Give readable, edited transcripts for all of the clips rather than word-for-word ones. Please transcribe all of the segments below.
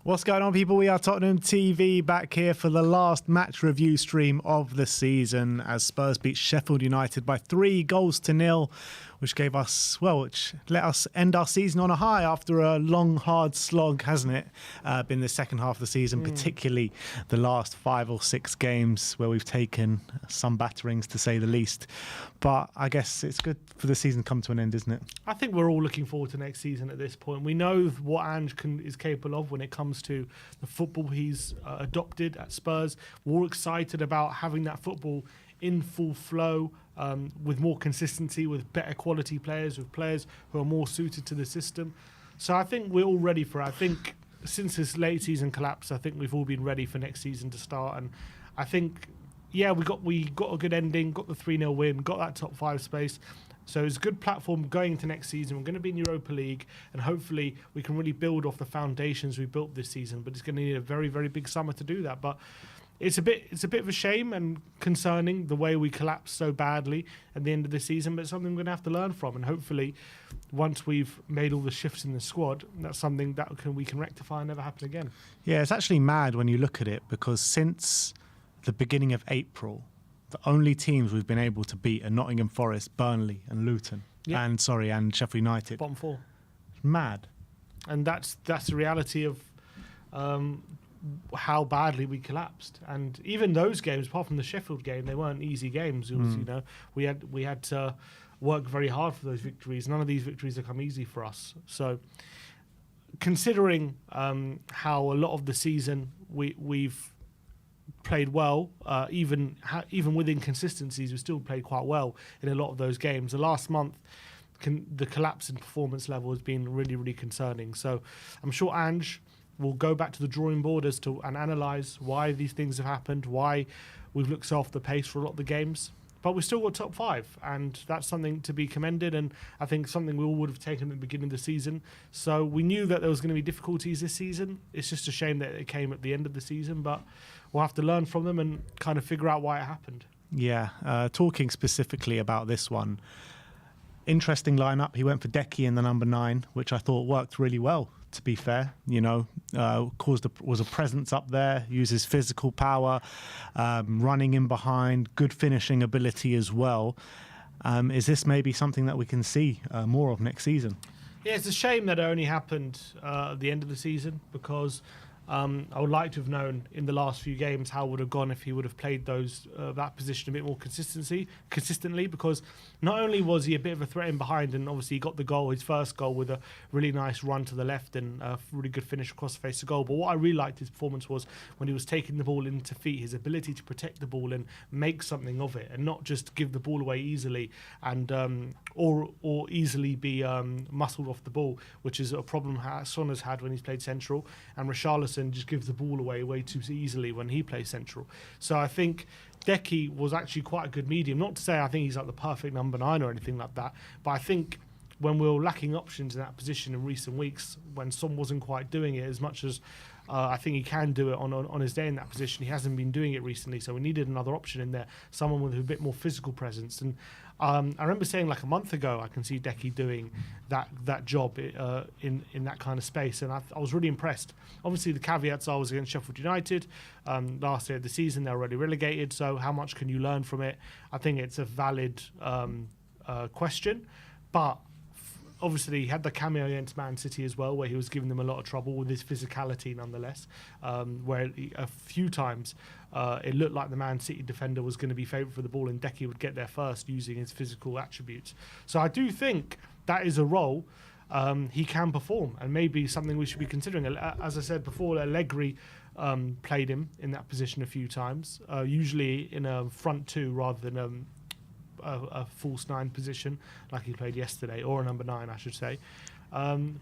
What's going on, people? We are Tottenham TV back here for the last match review stream of the season as Spurs beat Sheffield United by 3-0, which gave us, which let us end our season on a high after a long, hard slog, hasn't it? Been the second half of the season, particularly the last 5 or 6 games where we've taken some batterings, to say the least. But I guess it's good for the season to come to an end, isn't it? I think we're all looking forward to next season at this point. We know what Ange is capable of when it comes to the football he's adopted at Spurs. We're all excited about having that football in full flow, with more consistency, with better quality players, with players who are more suited to the system. So I think we're all ready for it. I think since this late season collapse, I think we've all been ready for next season to start. And I think, yeah, we got a good ending, got the 3-0 win, got that top 5 space. So it's a good platform going into next season. We're going to be in Europa League, and hopefully we can really build off the foundations we built this season. But it's going to need a very, very big summer to do that. But it's a bit of a shame and concerning the way we collapsed so badly at the end of the season. But it's something we're going to have to learn from, and hopefully, once we've made all the shifts in the squad, that's something that we can rectify and never happen again. Yeah, it's actually mad when you look at it, because since the beginning of April, the only teams we've been able to beat are Nottingham Forest, Burnley and Luton, and Sheffield United. Bottom 4. Mad. And that's the reality of how badly we collapsed. And even those games, apart from the Sheffield game, they weren't easy games. It was, we had to work very hard for those victories. None of these victories have come easy for us. So considering how a lot of the season we've played well, even with inconsistencies, we still played quite well in a lot of those games. The last month, the collapse in performance level has been really, really concerning. So I'm sure Ange will go back to the drawing board and analyse why these things have happened, why we've looked so off the pace for a lot of the games. But we still got top 5, and that's something to be commended, and I think something we all would have taken at the beginning of the season. So we knew that there was going to be difficulties this season. It's just a shame that it came at the end of the season, but we'll have to learn from them and kind of figure out why it happened. Yeah, talking specifically about this one, interesting lineup. He went for Decky in the number 9, which I thought worked really well, to be fair. Was a presence up there, uses physical power, running in behind, good finishing ability as well. Is this maybe something that we can see more of next season? Yeah, it's a shame that it only happened at the end of the season, because I would like to have known in the last few games how it would have gone if he would have played that position a bit more consistently, because not only was he a bit of a threat in behind, and obviously he got the goal, his first goal, with a really nice run to the left and a really good finish across the face of goal. But what I really liked his performance was when he was taking the ball into feet, his ability to protect the ball and make something of it, and not just give the ball away easily and or easily be muscled off the ball, which is a problem Son has had when he's played central, and Richarlison just gives the ball away way too easily when he plays central. So I think Decky was actually quite a good medium. Not to say I think he's like the perfect number 9 or anything like that, but I think when we were lacking options in that position in recent weeks, when Son wasn't quite doing it as much as I think he can do it on his day in that position, he hasn't been doing it recently, so we needed another option in there, someone with a bit more physical presence. And I remember saying like a month ago, I can see Decky doing that job in that kind of space, and I was really impressed. Obviously, the caveats are, I was against Sheffield United last year of the season. They're already relegated, so how much can you learn from it? I think it's a valid question, but obviously, he had the cameo against Man City as well, where he was giving them a lot of trouble with his physicality nonetheless, where a few times it looked like the Man City defender was going to be favourite for the ball and Decky would get there first using his physical attributes. So I do think that is a role he can perform, and maybe something we should be considering. As I said before, Allegri played him in that position a few times, usually in a front 2 rather than a false 9 position like he played yesterday, or a number 9 I should say,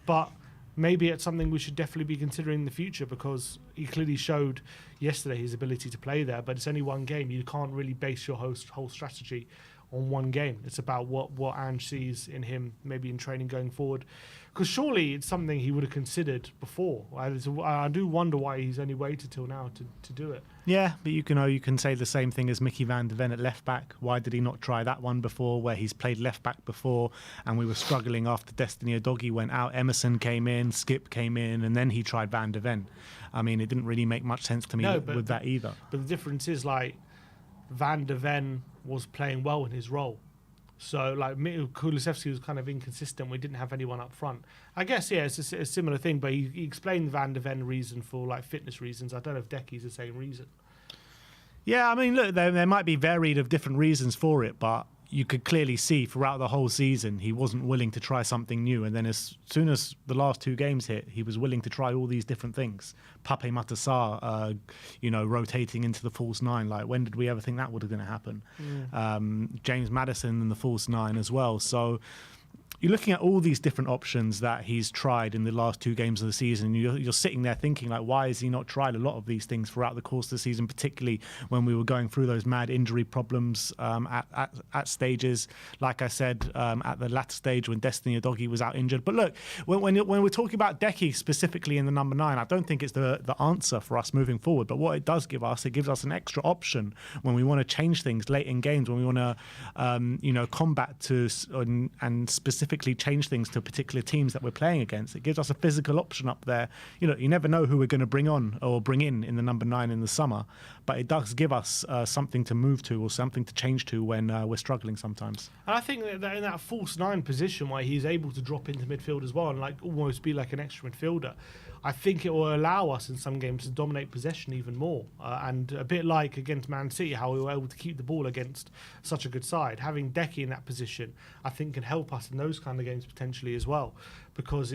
but maybe it's something we should definitely be considering in the future, because he clearly showed yesterday his ability to play there, but it's only one game. You can't really base your whole strategy on one game. It's about what Ange sees in him, maybe in training going forward. Because surely it's something he would have considered before. I do wonder why he's only waited till now to do it. Yeah, but you can say the same thing as Mickey van de Ven at left back. Why did he not try that one before, where he's played left back before, and we were struggling after Destiny Udogie went out. Emerson came in, Skip came in, and then he tried Van de Ven. I mean, it didn't really make much sense to me with that either. But the difference is, like, Van de Ven was playing well in his role. So, like, Kulusevski was kind of inconsistent. We didn't have anyone up front. I guess, yeah, it's a similar thing, but he explained Van de Ven reason for, like, fitness reasons. I don't know if Decky's the same reason. Yeah, I mean, look, there might be varied of different reasons for it, but you could clearly see throughout the whole season he wasn't willing to try something new. And then as soon as the last two games hit, he was willing to try all these different things. Pape Matar, rotating into the false nine. Like, when did we ever think that was going to happen? James Maddison in the false nine as well. So you're looking at all these different options that he's tried in the last two games of the season. You're sitting there thinking, like, why has he not tried a lot of these things throughout the course of the season, particularly when we were going through those mad injury problems at stages, like I said, at the latter stage when Destiny Udogie was out injured. But look, when we're talking about Decky specifically in the number 9, I don't think it's the answer for us moving forward. But what it does give us, it gives us an extra option when we want to change things late in games, when we want to, combat and specifically change things to particular teams that we're playing against. It gives us a physical option up there. You never know who we're going to bring on or bring in the number 9 in the summer, but it does give us something to move to or something to change to when we're struggling sometimes. And I think that in that false 9 position where he's able to drop into midfield as well and like almost be like an extra midfielder, I think it will allow us in some games to dominate possession even more. And a bit like against Man City, how we were able to keep the ball against such a good side. Having Decky in that position, I think, can help us in those kind of games potentially as well. Because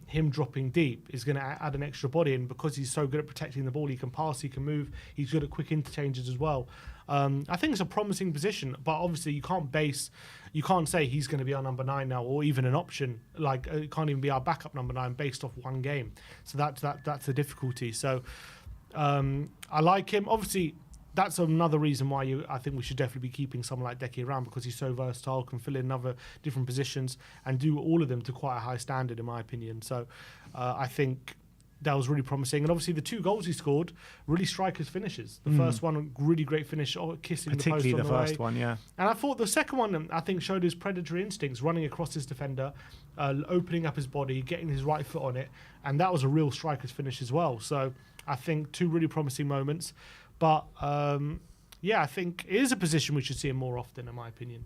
him dropping deep is going to add an extra body. And because he's so good at protecting the ball, he can pass, he can move, he's good at quick interchanges as well. I think it's a promising position, but obviously you can't say he's going to be our number 9 now, or even an option. Like, it can't even be our backup number 9 based off one game. So that's the difficulty. So I like him. Obviously, that's another reason why I think we should definitely be keeping someone like Decky around, because he's so versatile, can fill in other different positions and do all of them to quite a high standard, in my opinion. So I think that was really promising. And obviously the 2 goals he scored, really strikers finishes. The first one, really great finish, kissing the post on the way. Particularly the first one, yeah. And I thought the second one, I think, showed his predatory instincts, running across his defender, opening up his body, getting his right foot on it. And that was a real striker's finish as well. So I think 2 really promising moments. But I think it is a position we should see him more often, in my opinion.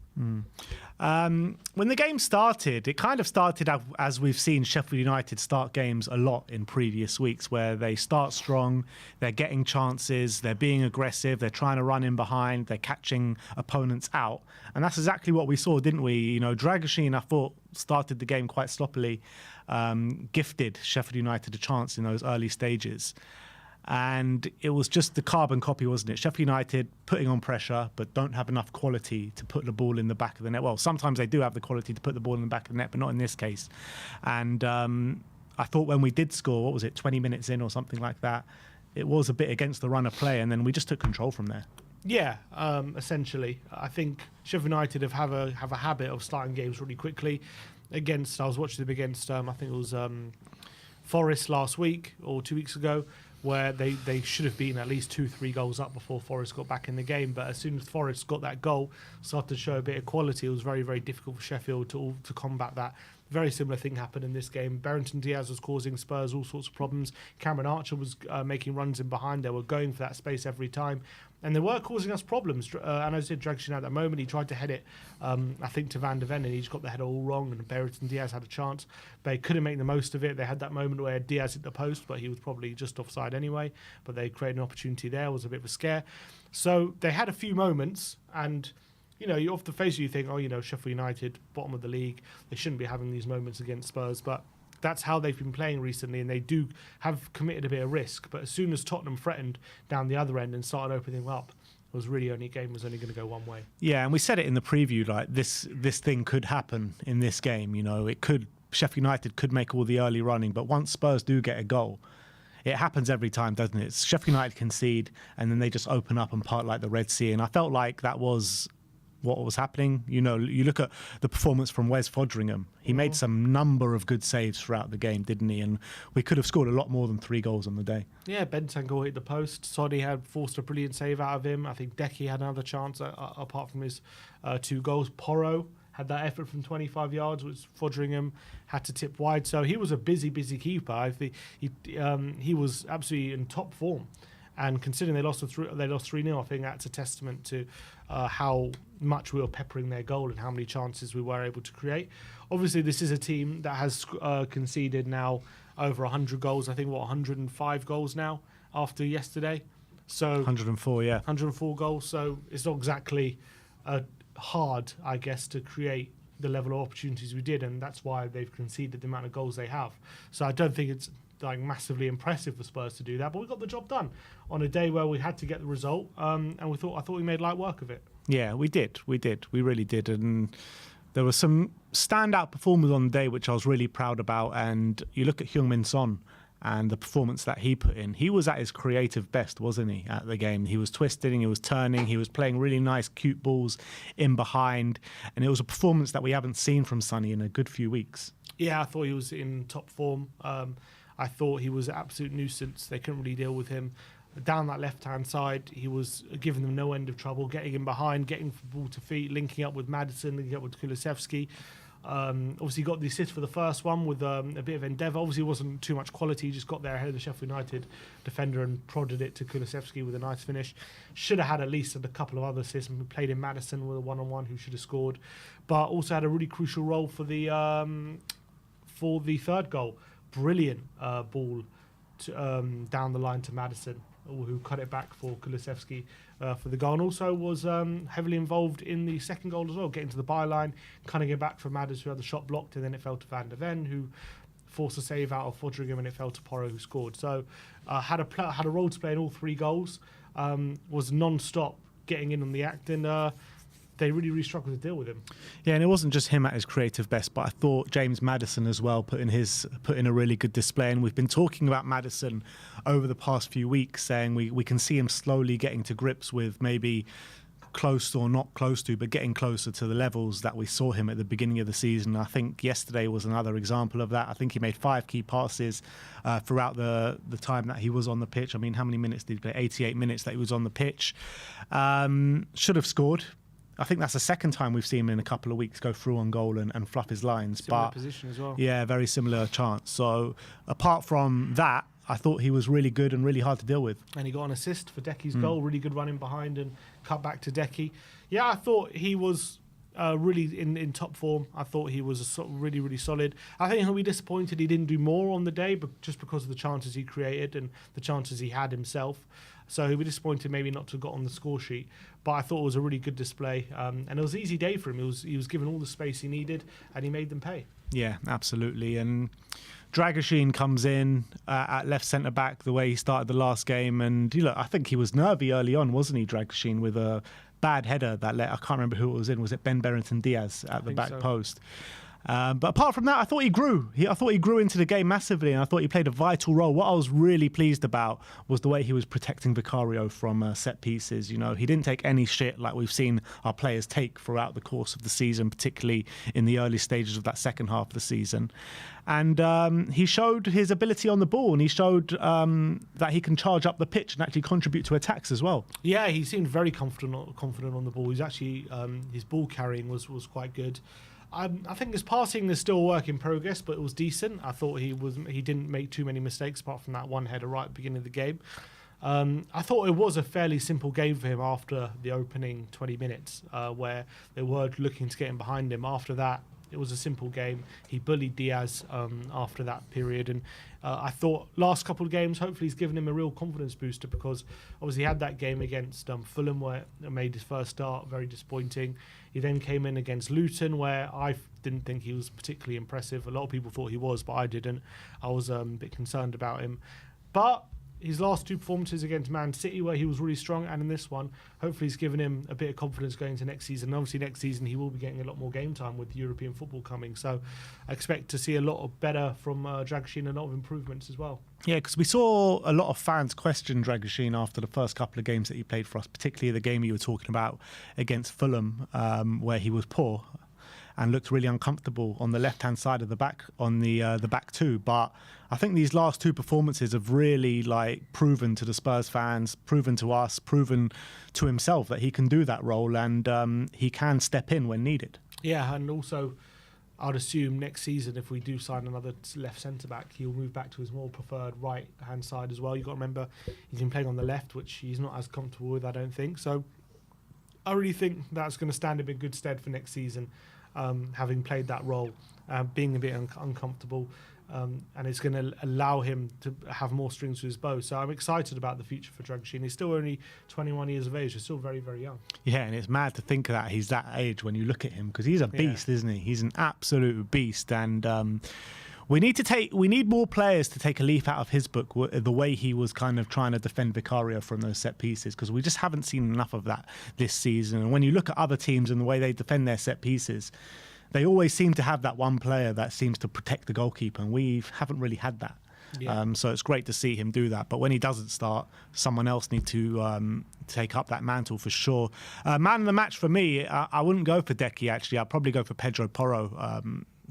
When the game started, it kind of started as we've seen Sheffield United start games a lot in previous weeks, where they start strong, they're getting chances, they're being aggressive, they're trying to run in behind, they're catching opponents out. And that's exactly what we saw, didn't we? Dragusin, I thought, started the game quite sloppily, gifted Sheffield United a chance in those early stages. And it was just the carbon copy, wasn't it? Sheffield United putting on pressure, but don't have enough quality to put the ball in the back of the net. Well, sometimes they do have the quality to put the ball in the back of the net, but not in this case. And I thought when we did score, 20 minutes in or something like that, it was a bit against the run of play, and then we just took control from there. Yeah, essentially. I think Sheffield United have a habit of starting games really quickly. I was watching them against, I think it was Forest last week or 2 weeks ago, where they should have been at least 2-3 goals up before Forest got back in the game. But as soon as Forest got that goal, started to show a bit of quality, it was very, very difficult for Sheffield to combat that. Very similar thing happened in this game. Berrington Diaz was causing Spurs all sorts of problems. Cameron Archer was making runs in behind. They were going for that space every time. And they were causing us problems. And as I said, Dragusin at that moment, he tried to head it, I think, to Van de Ven, and he just got the header all wrong. And Berrington Diaz had a chance, but they couldn't make the most of it. They had that moment where Diaz hit the post, but he was probably just offside anyway. But they created an opportunity there. It was a bit of a scare. So they had a few moments, and you off the face of you think, Sheffield United, bottom of the league, they shouldn't be having these moments against Spurs, but that's how they've been playing recently, and they do have committed a bit of risk. But as soon as Tottenham threatened down the other end and started opening up, game was only going to go one way. Yeah, and we said it in the preview, like this thing could happen in this game. Sheffield United could make all the early running, but once Spurs do get a goal, it happens every time, doesn't it? Sheffield United concede, and then they just open up and part like the Red Sea. And I felt like that was what was happening. You look at the performance from Wes Foderingham. He made some number of good saves throughout the game, didn't he? And we could have scored a lot more than 3 goals on the day. Yeah, Bentancur hit the post. Soddy had forced a brilliant save out of him. I think Decky had another chance apart from his 2 goals. Porro had that effort from 25 yards, which Foderingham had to tip wide. So he was a busy keeper. I think he was absolutely in top form. And considering they lost 3-0, I think that's a testament to how much we were peppering their goal and how many chances we were able to create. Obviously, this is a team that has conceded now over 100 goals. I think, 105 goals now after yesterday. So 104, yeah. 104 goals. So it's not exactly hard, I guess, to create the level of opportunities we did. And that's why they've conceded the amount of goals they have. So I don't think it's massively impressive for Spurs to do that, but we got the job done on a day where we had to get the result, and I thought we made light work of it. Yeah, we did, we really did, and there were some standout performers on the day which I was really proud about. And you look at Heung-min Son and the performance that he put in. He was at his creative best, wasn't he, at the game? He was twisting, he was turning, he was playing really nice, cute balls in behind, and it was a performance that we haven't seen from Sonny in a good few weeks. Yeah, I thought he was in top form. I thought he was an absolute nuisance. They couldn't really deal with him. Down that left-hand side, he was giving them no end of trouble, getting in behind, getting the ball to feet, linking up with Maddison, linking up with Kulusevski. Obviously, got the assist for the first one with a bit of endeavour. Obviously, it wasn't too much quality. He just got there ahead of the Sheffield United defender and prodded it to Kulusevski with a nice finish. Should have had at least a couple of other assists. We played in Maddison with a one-on-one who should have scored. But also had a really crucial role for the third goal. Brilliant ball down the line to Maddison, who cut it back for Kulusevski for the goal, and also was heavily involved in the second goal as well, getting to the byline, cutting it back for Maddison, who had the shot blocked, and then it fell to Van der Ven, who forced a save out of Foderingham, and it fell to Porro, who scored. So had a role to play in all 3 goals, was non-stop getting in on the act, and they really struggled to deal with him. Yeah, and it wasn't just him at his creative best, but I thought James Maddison as well put in a really good display. And we've been talking about Maddison over the past few weeks, saying we can see him slowly getting to grips with maybe close or not close to, but getting closer to the levels that we saw him at the beginning of the season. I think yesterday was another example of that. I think he made 5 key passes throughout the time that he was on the pitch. I mean, how many minutes did he play? 88 minutes that he was on the pitch. Should have scored. I think that's the second time we've seen him in a couple of weeks go through on goal and fluff his lines. Similar position as well. Yeah, very similar chance. So apart from that, I thought he was really good and really hard to deal with. And he got an assist for Decky's goal, really good running behind and cut back to Decky. Yeah, I thought he was really in top form. I thought he was really solid. I think he'll be disappointed he didn't do more on the day, but just because of the chances he created and the chances he had himself. So he'll be disappointed maybe not to have got on the score sheet. But I thought it was a really good display. And it was an easy day for him. He was given all the space he needed, and he made them pay. Yeah, absolutely. And Dragoshin comes in at left centre-back the way he started the last game. And I think he was nervy early on, wasn't he, Dragoshin, with a bad header that I can't remember who it was in. Was it Ben Berrington Diaz at the back post? But apart from that, I thought he grew. I thought he grew into the game massively, and I thought he played a vital role. What I was really pleased about was the way he was protecting Vicario from set pieces. He didn't take any shit like we've seen our players take throughout the course of the season, particularly in the early stages of that second half of the season. And he showed his ability on the ball, and he showed that he can charge up the pitch and actually contribute to attacks as well. Yeah, he seemed very confident on the ball. He's actually his ball carrying was quite good. I think his passing is still a work in progress, but it was decent. I thought he didn't make too many mistakes apart from that one header right at the beginning of the game. I thought it was a fairly simple game for him after the opening 20 minutes, where they were looking to get him behind him. After that, it was a simple game. He bullied Diaz after that period, and I thought last couple of games, hopefully he's given him a real confidence booster, because obviously he had that game against Fulham where he made his first start, very disappointing. He then came in against Luton, where I didn't think he was particularly impressive. A lot of people thought he was, but I didn't. I was a bit concerned about him. But his last two performances against Man City, where he was really strong, and in this one, hopefully he's given him a bit of confidence going into next season. And obviously next season he will be getting a lot more game time with European football coming, so I expect to see a lot of better from Dragoshin, and a lot of improvements as well. Yeah, because we saw a lot of fans question Dragoshin after the first couple of games that he played for us, particularly the game you were talking about against Fulham, where he was poor and looked really uncomfortable on the left-hand side of the back, on the back two. But I think these last two performances have really proven to the Spurs fans, proven to us, proven to himself that he can do that role, and he can step in when needed. Yeah, and also I'd assume next season, if we do sign another left centre-back, he'll move back to his more preferred right-hand side as well. You've got to remember, he's been playing on the left, which he's not as comfortable with, I don't think. So I really think that's going to stand him in good stead for next season, having played that role, being a bit uncomfortable, and it's going to allow him to have more strings to his bow. So I'm excited about the future for Dragoshin. He's still only 21 years of age. He's still very, very young. Yeah, and it's mad to think that he's that age when you look at him, because he's a beast, isn't he? He's an absolute beast, and we need more players to take a leaf out of his book, the way he was kind of trying to defend Vicario from those set pieces, because we just haven't seen enough of that this season. And when you look at other teams and the way they defend their set pieces, they always seem to have that one player that seems to protect the goalkeeper, and we haven't really had that. Yeah. So it's great to see him do that. But when he doesn't start, someone else needs to take up that mantle for sure. Man of the match for me, I wouldn't go for Decky, actually. I'd probably go for Pedro Porro.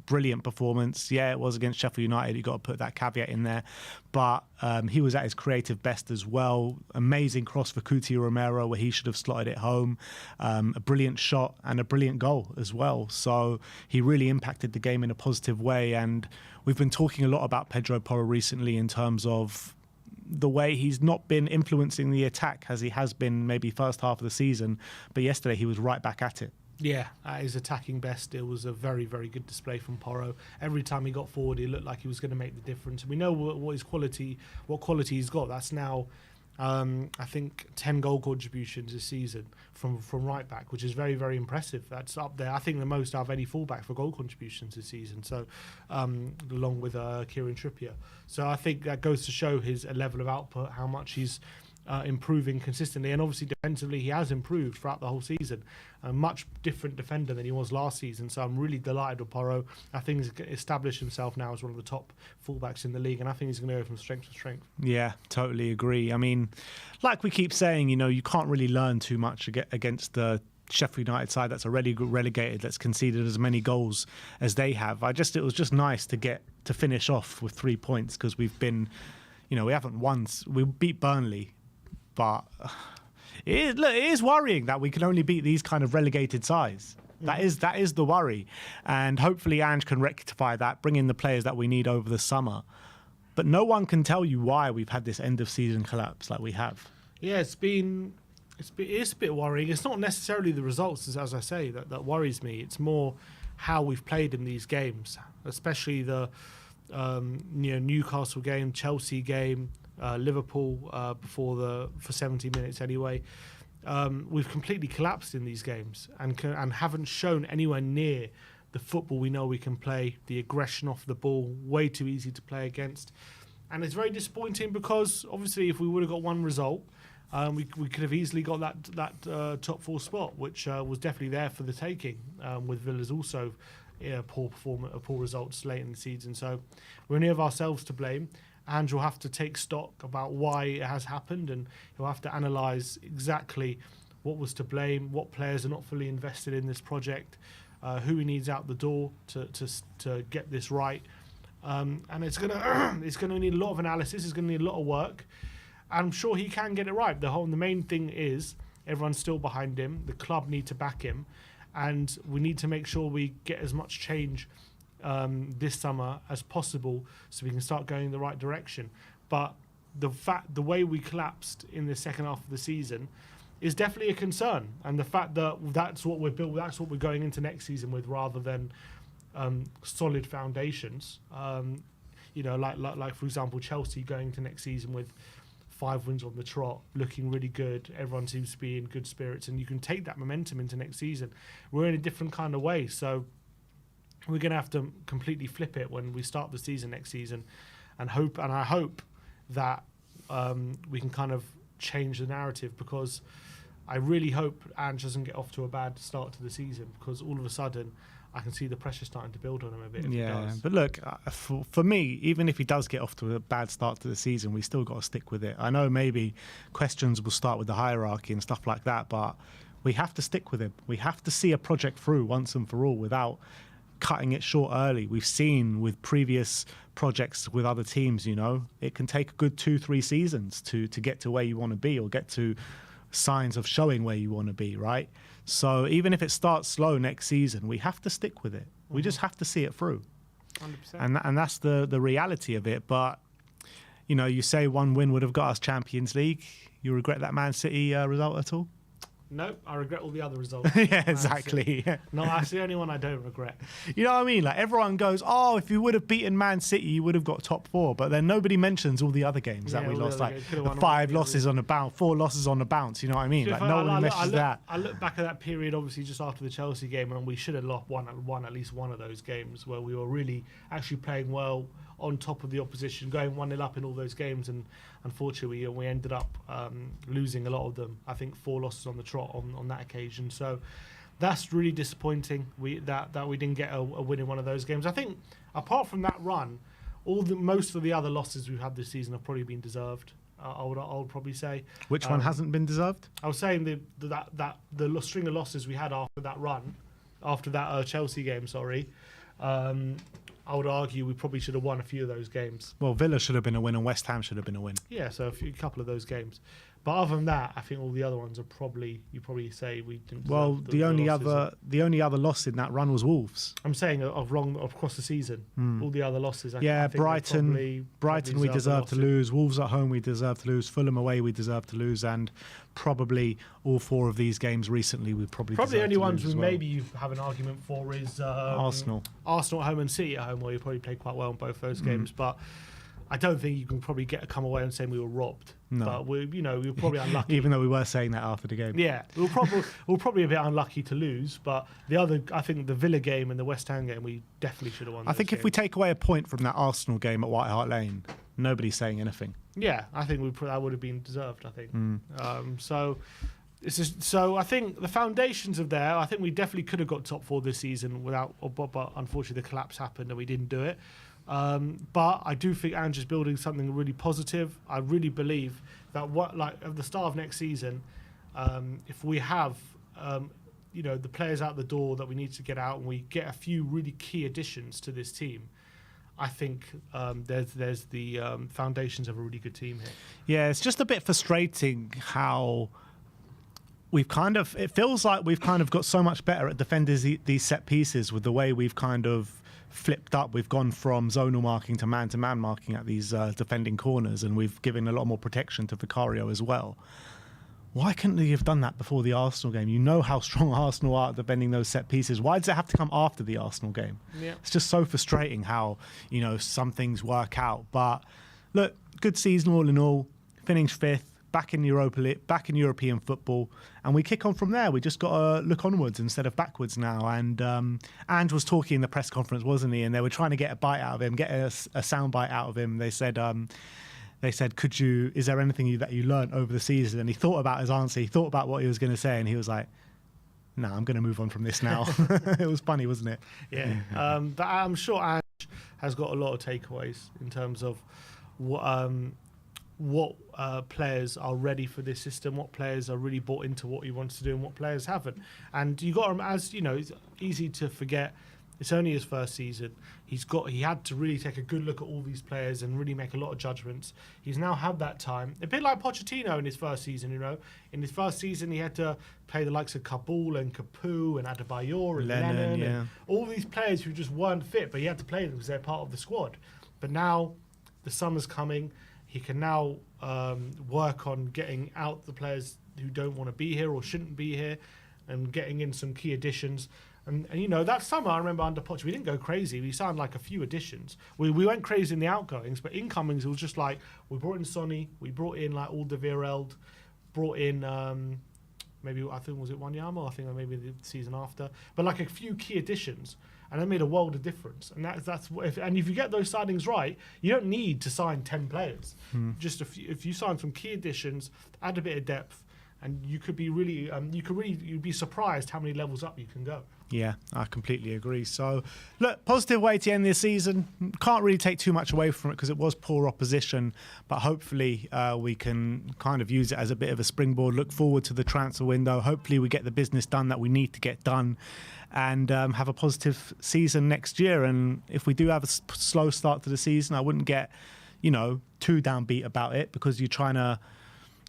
Brilliant performance. Yeah, it was against Sheffield United. You've got to put that caveat in there. But he was at his creative best as well. Amazing cross for Coutinho Romero, where he should have slotted it home. A brilliant shot and a brilliant goal as well. So he really impacted the game in a positive way. And we've been talking a lot about Pedro Porro recently in terms of the way he's not been influencing the attack as he has been maybe first half of the season. But yesterday he was right back at it. Yeah, at his attacking best, it was a very, very good display from Porro. Every time he got forward, he looked like he was going to make the difference. We know what quality he's got. That's now, I think, 10 goal contributions this season from right back, which is very, very impressive. That's up there. I think the most out of any fullback for goal contributions this season. So, along with Kieran Trippier. So I think that goes to show his level of output, how much he's improving consistently, and obviously defensively he has improved throughout the whole season. A much different defender than he was last season, so I'm really delighted with Porro. I think he's established himself now as one of the top fullbacks in the league, and I think he's going to go from strength to strength. Yeah, totally agree. I mean, like we keep saying, you can't really learn too much against the Sheffield United side that's already relegated, that's conceded as many goals as they have. It was just nice to finish off with 3 points, because we've been, we haven't won. We beat Burnley, but it is worrying that we can only beat these kind of relegated sides. That is the worry. And hopefully Ange can rectify that, bring in the players that we need over the summer. But no one can tell you why we've had this end of season collapse like we have. Yeah, it's a bit worrying. It's not necessarily the results, as I say, that worries me. It's more how we've played in these games, especially the Newcastle game, Chelsea game, Liverpool for 70 minutes anyway. We've completely collapsed in these games and haven't shown anywhere near the football we know we can play. The aggression off the ball, way too easy to play against, and it's very disappointing, because obviously if we would have got one result, we could have easily got that top 4 spot, which was definitely there for the taking. With Villa's also poor results late in the season, so we're only of ourselves to blame. Ange will have to take stock about why it has happened, and he'll have to analyse exactly what was to blame, what players are not fully invested in this project, who he needs out the door to get this right. And it's gonna need a lot of analysis. It's gonna need a lot of work. I'm sure he can get it right. The main thing is everyone's still behind him. The club need to back him, and we need to make sure we get as much change this summer as possible, so we can start going in the right direction. But the way we collapsed in the second half of the season is definitely a concern, and the fact that that's what we're going into next season with, rather than solid foundations. Like for example, Chelsea going to next season with 5 wins on the trot, looking really good. Everyone seems to be in good spirits, and you can take that momentum into next season. We're in a different kind of way, so we're going to have to completely flip it when we start the season next season, and I hope that we can kind of change the narrative, because I really hope Ange doesn't get off to a bad start to the season, because all of a sudden I can see the pressure starting to build on him a bit. If he does. But look, for me, even if he does get off to a bad start to the season, we still got to stick with it. I know maybe questions will start with the hierarchy and stuff like that, but we have to stick with him. We have to see a project through once and for all without cutting it short early. We've seen with previous projects with other teams, it can take a good 2-3 seasons to get to where you want to be, or get to signs of showing where you want to be, right? So even if it starts slow next season, we have to stick with it. We just have to see it through. 100%. And that's the reality of it. But, you say one win would have got us Champions League. You regret that Man City result at all? No, I regret all the other results. Yeah, exactly. No, that's the only one I don't regret. You know what I mean? Like, everyone goes, oh, if you would have beaten Man City, you would have got top 4. But then nobody mentions all the other games that we lost, like 5 losses on the bounce, 4 losses on the bounce. You know what I mean? Like, no one mentions that. I look back at that period, obviously, just after the Chelsea game, and we should have won at least one of those games where we were really actually playing well, on top of the opposition, going 1-0 up in all those games, and unfortunately we ended up losing a lot of them. I think 4 losses on the trot on that occasion. So that's really disappointing. That we didn't get a win in one of those games. I think apart from that run, most of the other losses we've had this season have probably been deserved. I would probably say. Which one hasn't been deserved? I was saying the string of losses we had after that run, after that Chelsea game. Sorry. I would argue we probably should have won a few of those games. Well, Villa should have been a win and West Ham should have been a win. Yeah, so a couple of those games. But other than that, I think all the other ones are you probably say we didn't. Well, the only other loss in that run was Wolves. I'm saying wrong across the season. All the other losses. I think Brighton we deserve to lose. Wolves at home we deserve to lose. Fulham away we deserve to lose, and probably all 4 of these games recently we probably the only ones we well. maybe you have an argument for is Arsenal at home and City at home, where you probably played quite well in both those games, but I don't think you can probably come away and saying we were robbed. No. But we were probably unlucky. Even though we were saying that after the game. Yeah, we were probably a bit unlucky to lose. But I think the Villa game and the West Ham game, we definitely should have won. I think if we take away a point from that Arsenal game at White Hart Lane, nobody's saying anything. Yeah, I think that would have been deserved. I think. So I think the foundations of there. I think we definitely could have got top 4 this season but unfortunately the collapse happened and we didn't do it. But I do think Ange is building something really positive. I really believe that at the start of next season, if we have the players out the door that we need to get out, and we get a few really key additions to this team, I think there's the foundations of a really good team here. Yeah, it's just a bit frustrating how it feels like we've kind of got so much better at defending these set pieces with the way we've kind of flipped up. We've gone from zonal marking to man marking at these defending corners, and we've given a lot more protection to Vicario as well. Why couldn't they have done that before the Arsenal game? You know how strong Arsenal are at defending those set pieces. Why does it have to come after the Arsenal game? Yeah. It's just so frustrating how, some things work out. But look, good season all in all. Finished 5th. Back in Europa League, back in European football, and we kick on from there. We just got to look onwards instead of backwards now. And Ange was talking in the press conference, wasn't he? And they were trying to get a bite out of him, get a sound bite out of him. They said, is there anything that you learned over the season? And he thought about his answer. He thought about what he was going to say, and he was like, "No, I'm going to move on from this now." It was funny, wasn't it? Yeah. But I'm sure Ange has got a lot of takeaways in terms of what players are ready for this system, what players are really bought into what he wants to do, and what players haven't. And you got him, as you know, it's easy to forget. It's only his first season. He had to really take a good look at all these players and really make a lot of judgments. He's now had that time, a bit like Pochettino in his first season. In his first season, he had to play the likes of Kabul and Capu and Adebayor and Lennon and all these players who just weren't fit, but he had to play them because they're part of the squad. But now the summer's coming. He can now work on getting out the players who don't want to be here or shouldn't be here, and getting in some key additions. And that summer, I remember under Poch, we didn't go crazy. We signed like a few additions. We went crazy in the outgoings, but incomings, it was just like, we brought in Sonny, we brought in like Alderweireld, brought in maybe, I think, was it Wanyama? I think maybe the season after. But like a few key additions. and they made a world of difference. And if you get those signings right, you don't need to sign 10 players. Just if you sign some key additions, add a bit of depth, and you could be really, you'd be surprised how many levels up you can go. Yeah, I completely agree. So, look, positive way to end this season. Can't really take too much away from it because it was poor opposition, but hopefully we can kind of use it as a bit of a springboard. Look forward to the transfer window. Hopefully we get the business done that we need to get done and have a positive season next year. And if we do have a slow start to the season, I wouldn't get, too downbeat about it because you're trying to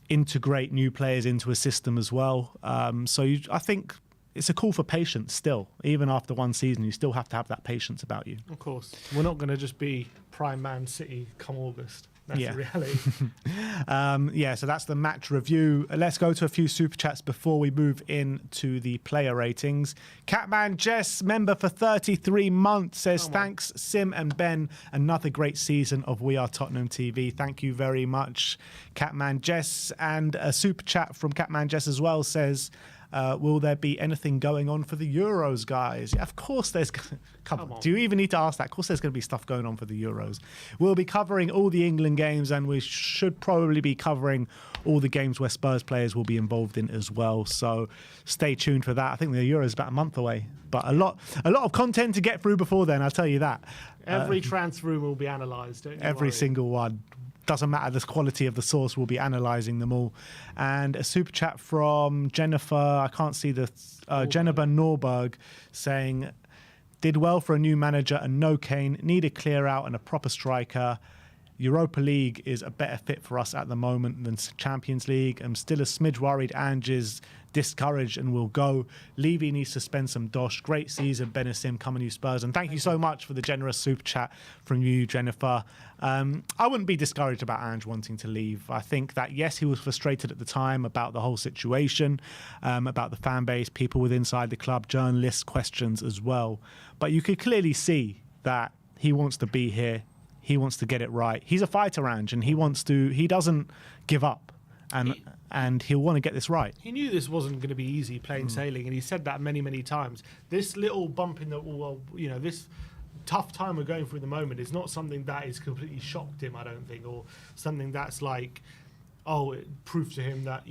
integrate new players into a system as well. I think it's a call for patience still. Even after one season, you still have to have that patience about you. Of course. We're not going to just be prime Man City come August. That's the reality. So that's the match review. Let's go to a few super chats before we move into the player ratings. Catman Jess, member for 33 months, says, thanks, Sim and Ben. Another great season of We Are Tottenham TV. Thank you very much, Catman Jess. And a super chat from Catman Jess as well says, will there be anything going on for the Euros, guys? Yeah, of course there's... Come on. Do you even need to ask that? Of course there's going to be stuff going on for the Euros. We'll be covering all the England games, and we should probably be covering all the games where Spurs players will be involved in as well. So stay tuned for that. I think the Euros is about a month away, but a lot of content to get through before then, I'll tell you that. Every transfer room will be analysed, don't you Every worry. single one. Doesn't matter the quality of the source, we'll be analysing them all. And a super chat from Jennifer, I can't see the, Jennifer Norberg, saying, did well for a new manager and no Kane, need a clear out and a proper striker. Europa League is a better fit for us at the moment than Champions League. I'm still a smidge worried Ange is discouraged and will go. Levy needs to spend some dosh. Great season, Benasim, coming you Spurs. And thank you so much for the generous super chat from you, Jennifer. I wouldn't be discouraged about Ange wanting to leave. I think that, yes, he was frustrated at the time about the whole situation, about the fan base, people with inside the club, journalists, questions as well. But you could clearly see that he wants to be here. He wants to get it right. He's a fighter, Ange, and he doesn't give up. And he'll want to get this right. He knew this wasn't going to be easy, plain sailing, and he said that many, many times. This little bump in the, this tough time we're going through at the moment is not something that has completely shocked him, I don't think, or something that's like, it proved to him that,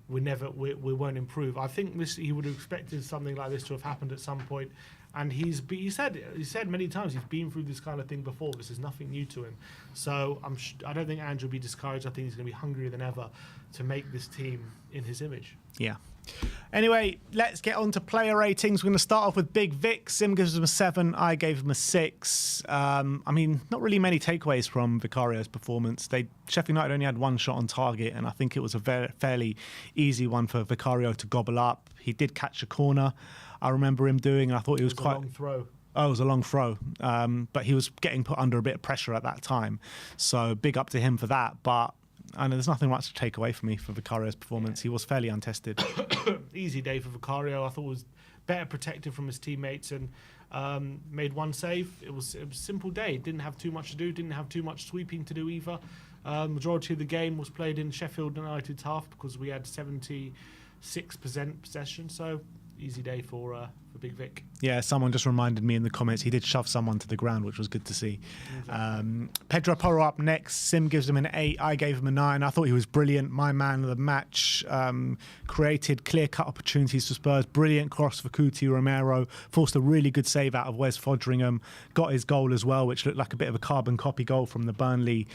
we won't improve. I think he would have expected something like this to have happened at some point. And he said many times he's been through this kind of thing before. This is nothing new to him. So I don't think Ange will be discouraged. I think he's going to be hungrier than ever to make this team in his image. Yeah. Anyway, let's get on to player ratings. We're going to start off with Big Vic. Sim gives him a 7. I gave him a 6. Not really many takeaways from Vicario's performance. Sheffield United only had one shot on target, and I think it was a fairly easy one for Vicario to gobble up. He did catch a corner, I remember him doing, and I thought it was quite... a long throw. Oh, it was a long throw. But he was getting put under a bit of pressure at that time. So big up to him for that. But I know there's nothing much to take away from me for Vicario's performance. He was fairly untested. Easy day for Vicario. I thought was better protected from his teammates and made one save. It was a simple day. Didn't have too much to do. Didn't have too much sweeping to do either. Majority of the game was played in Sheffield United's half because we had 76% possession. So easy day for Big Vic. Yeah, someone just reminded me in the comments he did shove someone to the ground, which was good to see. Exactly. Pedro Porro up next. Sim gives him an 8. I gave him a 9. I thought he was brilliant. My man of the match. Created clear-cut opportunities for Spurs. Brilliant cross for Cuti Romero. Forced a really good save out of Wes Foderingham. Got his goal as well, which looked like a bit of a carbon copy goal from the Burnley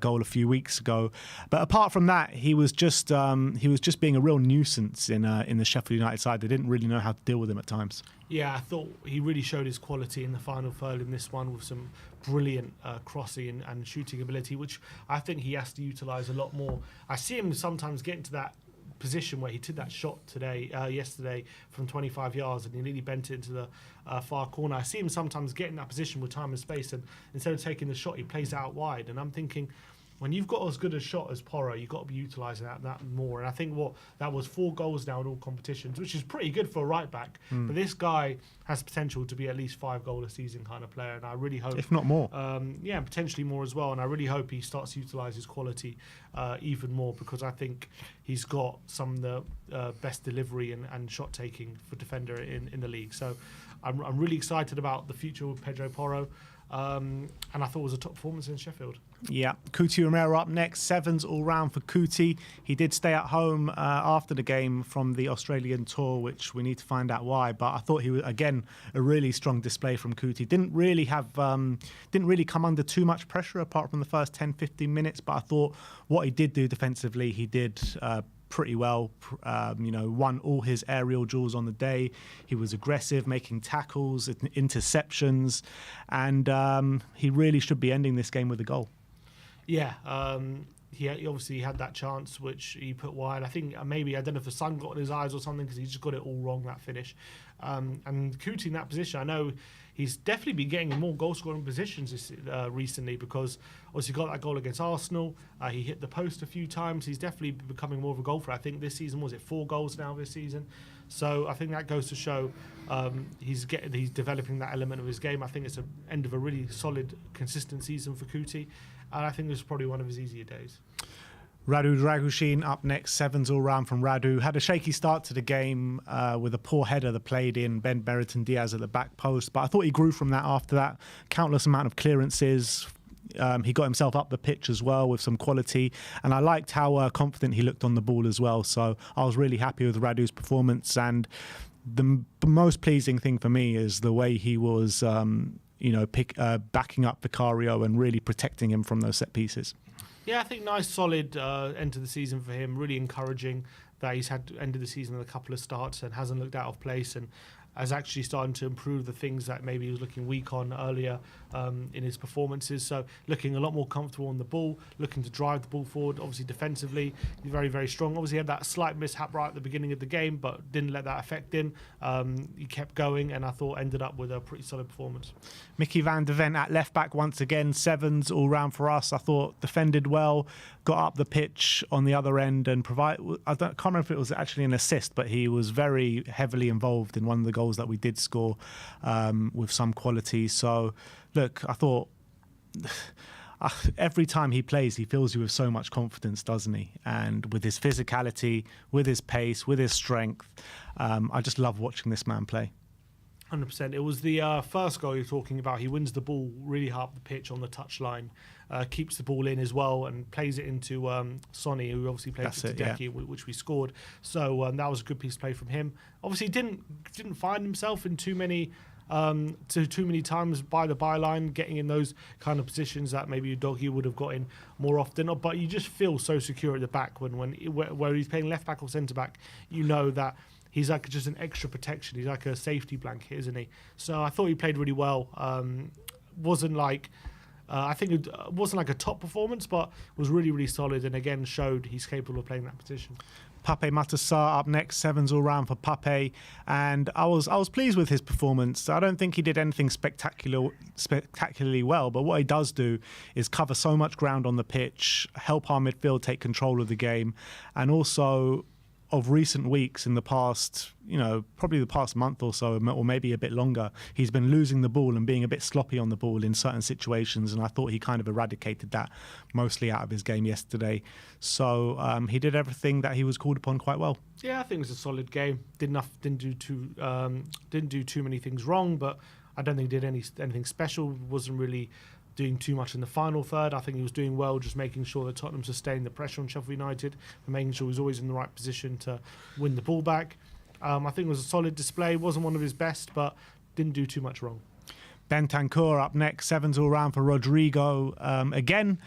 goal a few weeks ago. But apart from that, he was just being a real nuisance in the Sheffield United side. They didn't really know how to deal with him at times. Yeah, I thought he really showed his quality in the final third in this one with some brilliant crossing and shooting ability, which I think he has to utilise a lot more. I see him sometimes get into that position where he took that shot yesterday from 25 yards and he nearly bent it into the far corner. I see him sometimes get in that position with time and space, and instead of taking the shot, he plays it out wide. And I'm thinking, when you've got as good a shot as Porro, you've got to be utilising that more. And I think that was 4 goals now in all competitions, which is pretty good for a right back. But this guy has potential to be at least 5 goal a season kind of player, and I really hope, if not more, potentially more as well. And I really hope he starts to utilise his quality even more, because I think he's got some of the best delivery and shot taking for defender in the league. So I'm really excited about the future with Pedro Porro. And I thought it was a top performance in Sheffield. Yeah, Cuti Romero up next. Sevens all round for Cuti. He did stay at home after the game from the Australian tour, which we need to find out why. But I thought he was, again, a really strong display from Cuti. Didn't really come under too much pressure apart from the first 10-15 minutes. But I thought what he did do defensively, he did pretty well. Won all his aerial duels on the day. He was aggressive, making tackles, interceptions, and he really should be ending this game with a goal. Yeah, he obviously had that chance which he put wide. I think maybe, I don't know if the sun got in his eyes or something, because he just got it all wrong, that finish. And Cuti in that position, I know he's definitely been getting in more goal-scoring positions recently, because obviously he got that goal against Arsenal. He hit the post a few times. He's definitely becoming more of a goal threat. I think this season, was it 4 goals now this season? So I think that goes to show he's developing that element of his game. I think it's the end of a really solid, consistent season for Cuti. And I think this is probably one of his easier days. Radu Dragushin up next, sevens all round from Radu. Had a shaky start to the game with a poor header that played in Ben Brereton Diaz at the back post, but I thought he grew from that after that. Countless amount of clearances. He got himself up the pitch as well with some quality, and I liked how confident he looked on the ball as well. So I was really happy with Radu's performance, and the most pleasing thing for me is the way he was backing up Vicario and really protecting him from those set pieces. Yeah, I think nice, solid end to the season for him. Really encouraging that he's had ended the season with a couple of starts and hasn't looked out of place, and has actually started to improve the things that maybe he was looking weak on earlier in his performances. So looking a lot more comfortable on the ball, looking to drive the ball forward. Obviously defensively, he's very, very strong. Obviously he had that slight mishap right at the beginning of the game, but didn't let that affect him. He kept going, and I thought ended up with a pretty solid performance. Mickey van der Ven at left back once again, sevens all round for us. I thought defended well, got up the pitch on the other end and can't remember if it was actually an assist, but he was very heavily involved in one of the goals that we did score with some quality. So look, I thought every time he plays, he fills you with so much confidence, doesn't he? And with his physicality, with his pace, with his strength, I just love watching this man play. 100%. It was the first goal you're talking about. He wins the ball really high up the pitch on the touchline, keeps the ball in as well, and plays it into Sonny, who obviously played for Tadeki, which we scored. So that was a good piece of play from him. Obviously, didn't find himself in too many times by the byline, getting in those kind of positions that maybe Udogie would have got in more often. But you just feel so secure at the back where he's playing left back or centre back. You know that he's like just an extra protection. He's like a safety blanket, isn't he? So I thought he played really well. Wasn't like I think it wasn't like a top performance, but was really, really solid, and again showed he's capable of playing that position. Pape Matar up next, sevens all round for Pape, and I was pleased with his performance. I don't think he did anything spectacularly well, but what he does do is cover so much ground on the pitch, help our midfield take control of the game, and also of recent weeks in the past, probably the past month or so, or maybe a bit longer, he's been losing the ball and being a bit sloppy on the ball in certain situations, and I thought he kind of eradicated that mostly out of his game yesterday. So he did everything that he was called upon quite well. Yeah, I think it was a solid game. Didn't do too many things wrong, but I don't think he did anything special. Wasn't really doing too much in the final third. I think he was doing well, just making sure that Tottenham sustained the pressure on Sheffield United and making sure he was always in the right position to win the ball back. I think it was a solid display. Wasn't one of his best, but didn't do too much wrong. Bentancur up next, sevens all round for Rodrigo. Again,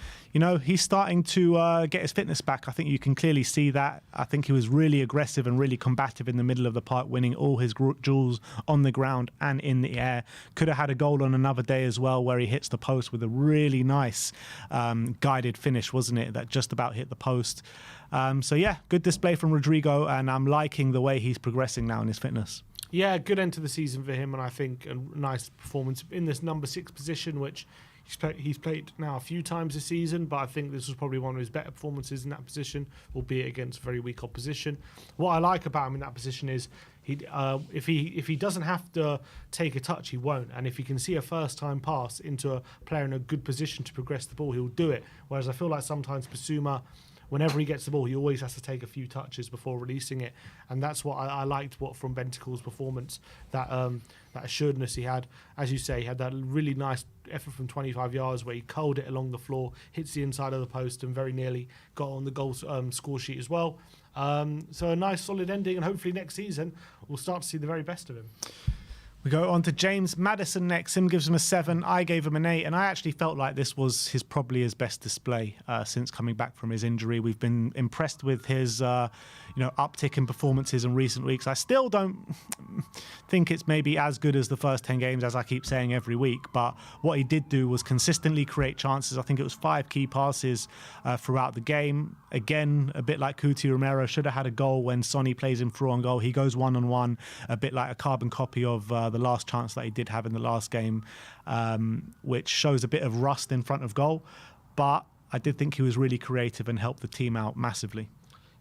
he's starting to get his fitness back. I think you can clearly see that. I think he was really aggressive and really combative in the middle of the park, winning all his duels on the ground and in the air. Could have had a goal on another day as well, where he hits the post with a really nice guided finish, wasn't it? That just about hit the post. So yeah, good display from Rodrigo, and I'm liking the way he's progressing now in his fitness. Yeah, good end to the season for him, and I think a nice performance in this number 6 position, which he's played now a few times this season, but I think this was probably one of his better performances in that position, albeit against very weak opposition. What I like about him in that position is if he doesn't have to take a touch, he won't, and if he can see a first-time pass into a player in a good position to progress the ball, he'll do it. Whereas I feel like sometimes Bissouma whenever he gets the ball, he always has to take a few touches before releasing it, and that's what I liked from Bentacle's performance, that assuredness he had. As you say, he had that really nice effort from 25 yards where he culled it along the floor, hits the inside of the post, and very nearly got on the goal score sheet as well. So a nice solid ending, and hopefully next season we'll start to see the very best of him. We go on to James Maddison next. Him gives him a 7. I gave him an 8, and I actually felt like this was probably his best display since coming back from his injury. We've been impressed with his uptick in performances in recent weeks. I still don't think it's maybe as good as the first 10 games, as I keep saying every week, but what he did do was consistently create chances. I think it was 5 key passes throughout the game. Again, a bit like Cuti Romero, should have had a goal when Sonny plays him through on goal. He goes one-on-one, a bit like a carbon copy of the last chance that he did have in the last game, which shows a bit of rust in front of goal. But I did think he was really creative and helped the team out massively.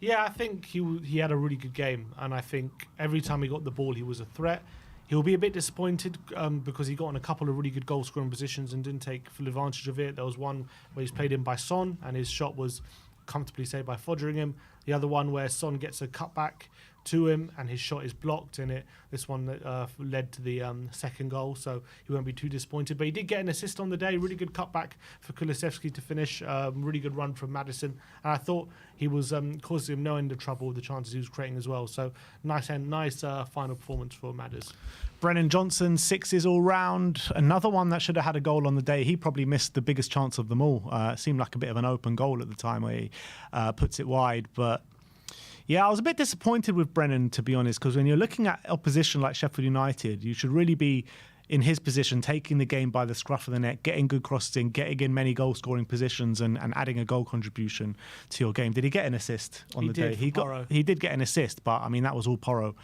Yeah, I think he had a really good game, and I think every time he got the ball, he was a threat. He'll be a bit disappointed because he got in a couple of really good goal-scoring positions and didn't take full advantage of it. There was one where he's played in by Son, and his shot was comfortably saved by Foderingham. The other one where Son gets a cutback to him and his shot is blocked in it. This one led to the second goal, so he won't be too disappointed. But he did get an assist on the day, really good cutback for Kulusevski to finish, really good run from Maddison, and I thought he was causing him no end of trouble with the chances he was creating as well. So nice final performance for Madders. Brennan Johnson, 6s all round. Another one that should have had a goal on the day. He probably missed the biggest chance of them all. It seemed like a bit of an open goal at the time where he puts it wide. But yeah, I was a bit disappointed with Brennan, to be honest, because when you're looking at opposition like Sheffield United, you should really be in his position, taking the game by the scruff of the neck, getting good crosses in, getting in many goal-scoring positions and adding a goal contribution to your game. Did he get an assist on the day? He did get an assist, but I mean, that was all Porro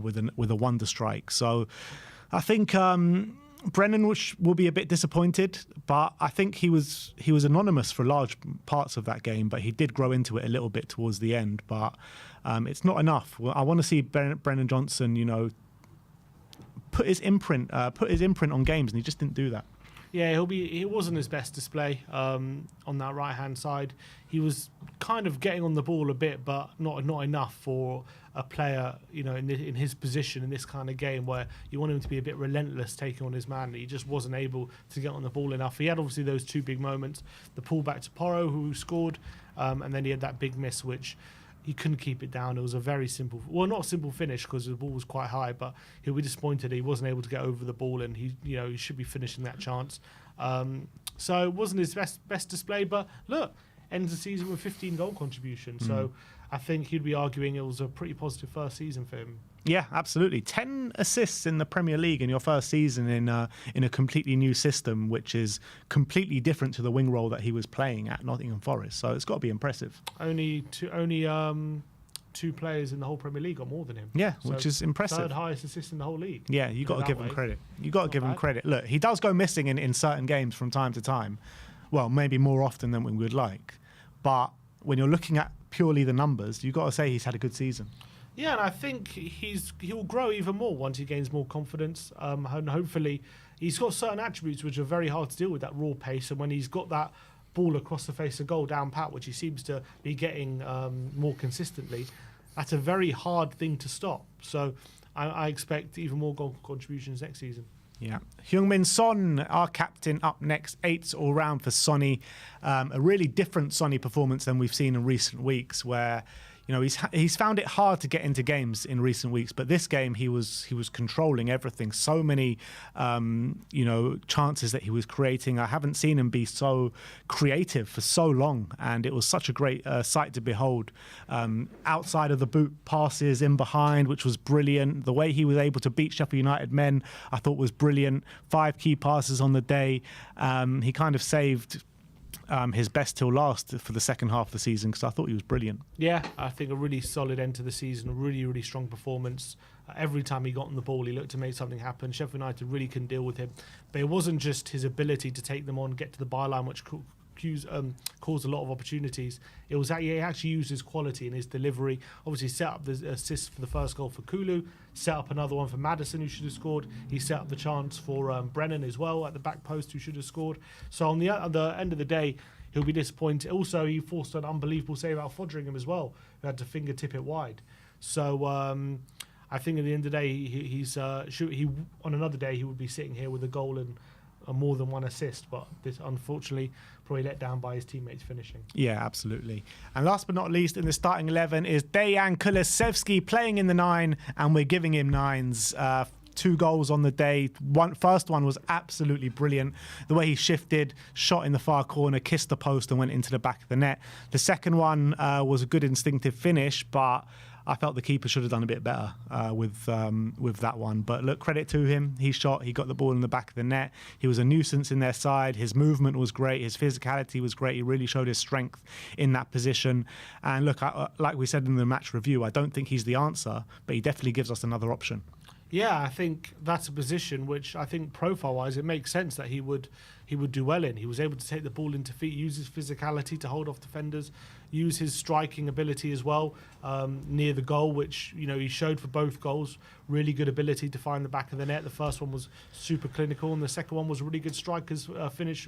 with a wonder strike. So I think Brennan will be a bit disappointed, but I think he was anonymous for large parts of that game, but he did grow into it a little bit towards the end. But it's not enough. I want to see Brennan Johnson, put his imprint on games, and he just didn't do that. Yeah, he wasn't his best display on that right-hand side. He was kind of getting on the ball a bit, but not enough for a player, in his position in this kind of game where you want him to be a bit relentless taking on his man. He just wasn't able to get on the ball enough. He had obviously those 2 big moments, the pullback to Porro, who scored, and then he had that big miss, which he couldn't keep it down. It was a very simple, well, not a simple finish because the ball was quite high, but he'll be disappointed he wasn't able to get over the ball, and he should be finishing that chance. So it wasn't his best display, but look, ends the season with 15 goal contributions. So I think he'd be arguing it was a pretty positive first season for him. Yeah, absolutely. 10 assists in the Premier League in your first season in a completely new system, which is completely different to the wing role that he was playing at Nottingham Forest. So it's got to be impressive. Only 2 players in the whole Premier League got more than him. Yeah, so which is impressive. 3rd highest assist in the whole league. Yeah, you got to give him credit. You got to give him credit. Look, he does go missing in certain games from time to time. Well, maybe more often than we would like. But when you're looking at purely the numbers, you've got to say he's had a good season. Yeah, and I think he'll grow even more once he gains more confidence. And hopefully, he's got certain attributes which are very hard to deal with, that raw pace. And when he's got that ball across the face of goal down pat, which he seems to be getting more consistently, that's a very hard thing to stop. So I expect even more goal contributions next season. Yeah. Heung-min Son, our captain, up next. 8s all round for Sonny. A really different Sonny performance than we've seen in recent weeks, where he's found it hard to get into games in recent weeks, but this game he was controlling everything. So many chances that he was creating. I haven't seen him be so creative for so long, and it was such a great sight to behold. Outside of the boot passes in behind, which was brilliant. The way he was able to beat Sheffield United men, I thought was brilliant. 5 key passes on the day. He kind of saved his best till last for the second half of the season, because I thought he was brilliant. Yeah, I think a really solid end to the season, a really, really strong performance. Every time he got on the ball, he looked to make something happen. Sheffield United really couldn't deal with him. But it wasn't just his ability to take them on, get to the byline, which caused a lot of opportunities. It was that he actually used his quality and his delivery. Obviously set up the assist for the first goal for Kulu, set up another one for Maddison, who should have scored. He set up the chance for Brennan as well at the back post, who should have scored. So on the end of the day, he'll be disappointed. Also, he forced an unbelievable save out of Foderingham as well, who had to fingertip it wide. So I think at the end of the day, he's on another day he would be sitting here with a goal and more than one assist, but this unfortunately probably let down by his teammates finishing. Yeah, absolutely. And last but not least in the starting 11 is Dejan Kulusevski playing in the 9, and we're giving him 9s. 2 goals on the day. First one was absolutely brilliant. The way he shifted, shot in the far corner, kissed the post and went into the back of the net. The second one was a good instinctive finish, but I felt the keeper should have done a bit better with that one. But look, credit to him. He shot, he got the ball in the back of the net. He was a nuisance in their side. His movement was great. His physicality was great. He really showed his strength in that position. And look, like we said in the match review, I don't think he's the answer, but he definitely gives us another option. Yeah, I think that's a position which I think profile-wise it makes sense that he would do well in. He was able to take the ball into feet, use his physicality to hold off defenders, use his striking ability as well near the goal, which he showed for both goals. Really good ability to find the back of the net. The first one was super clinical, and the second one was a really good striker's finish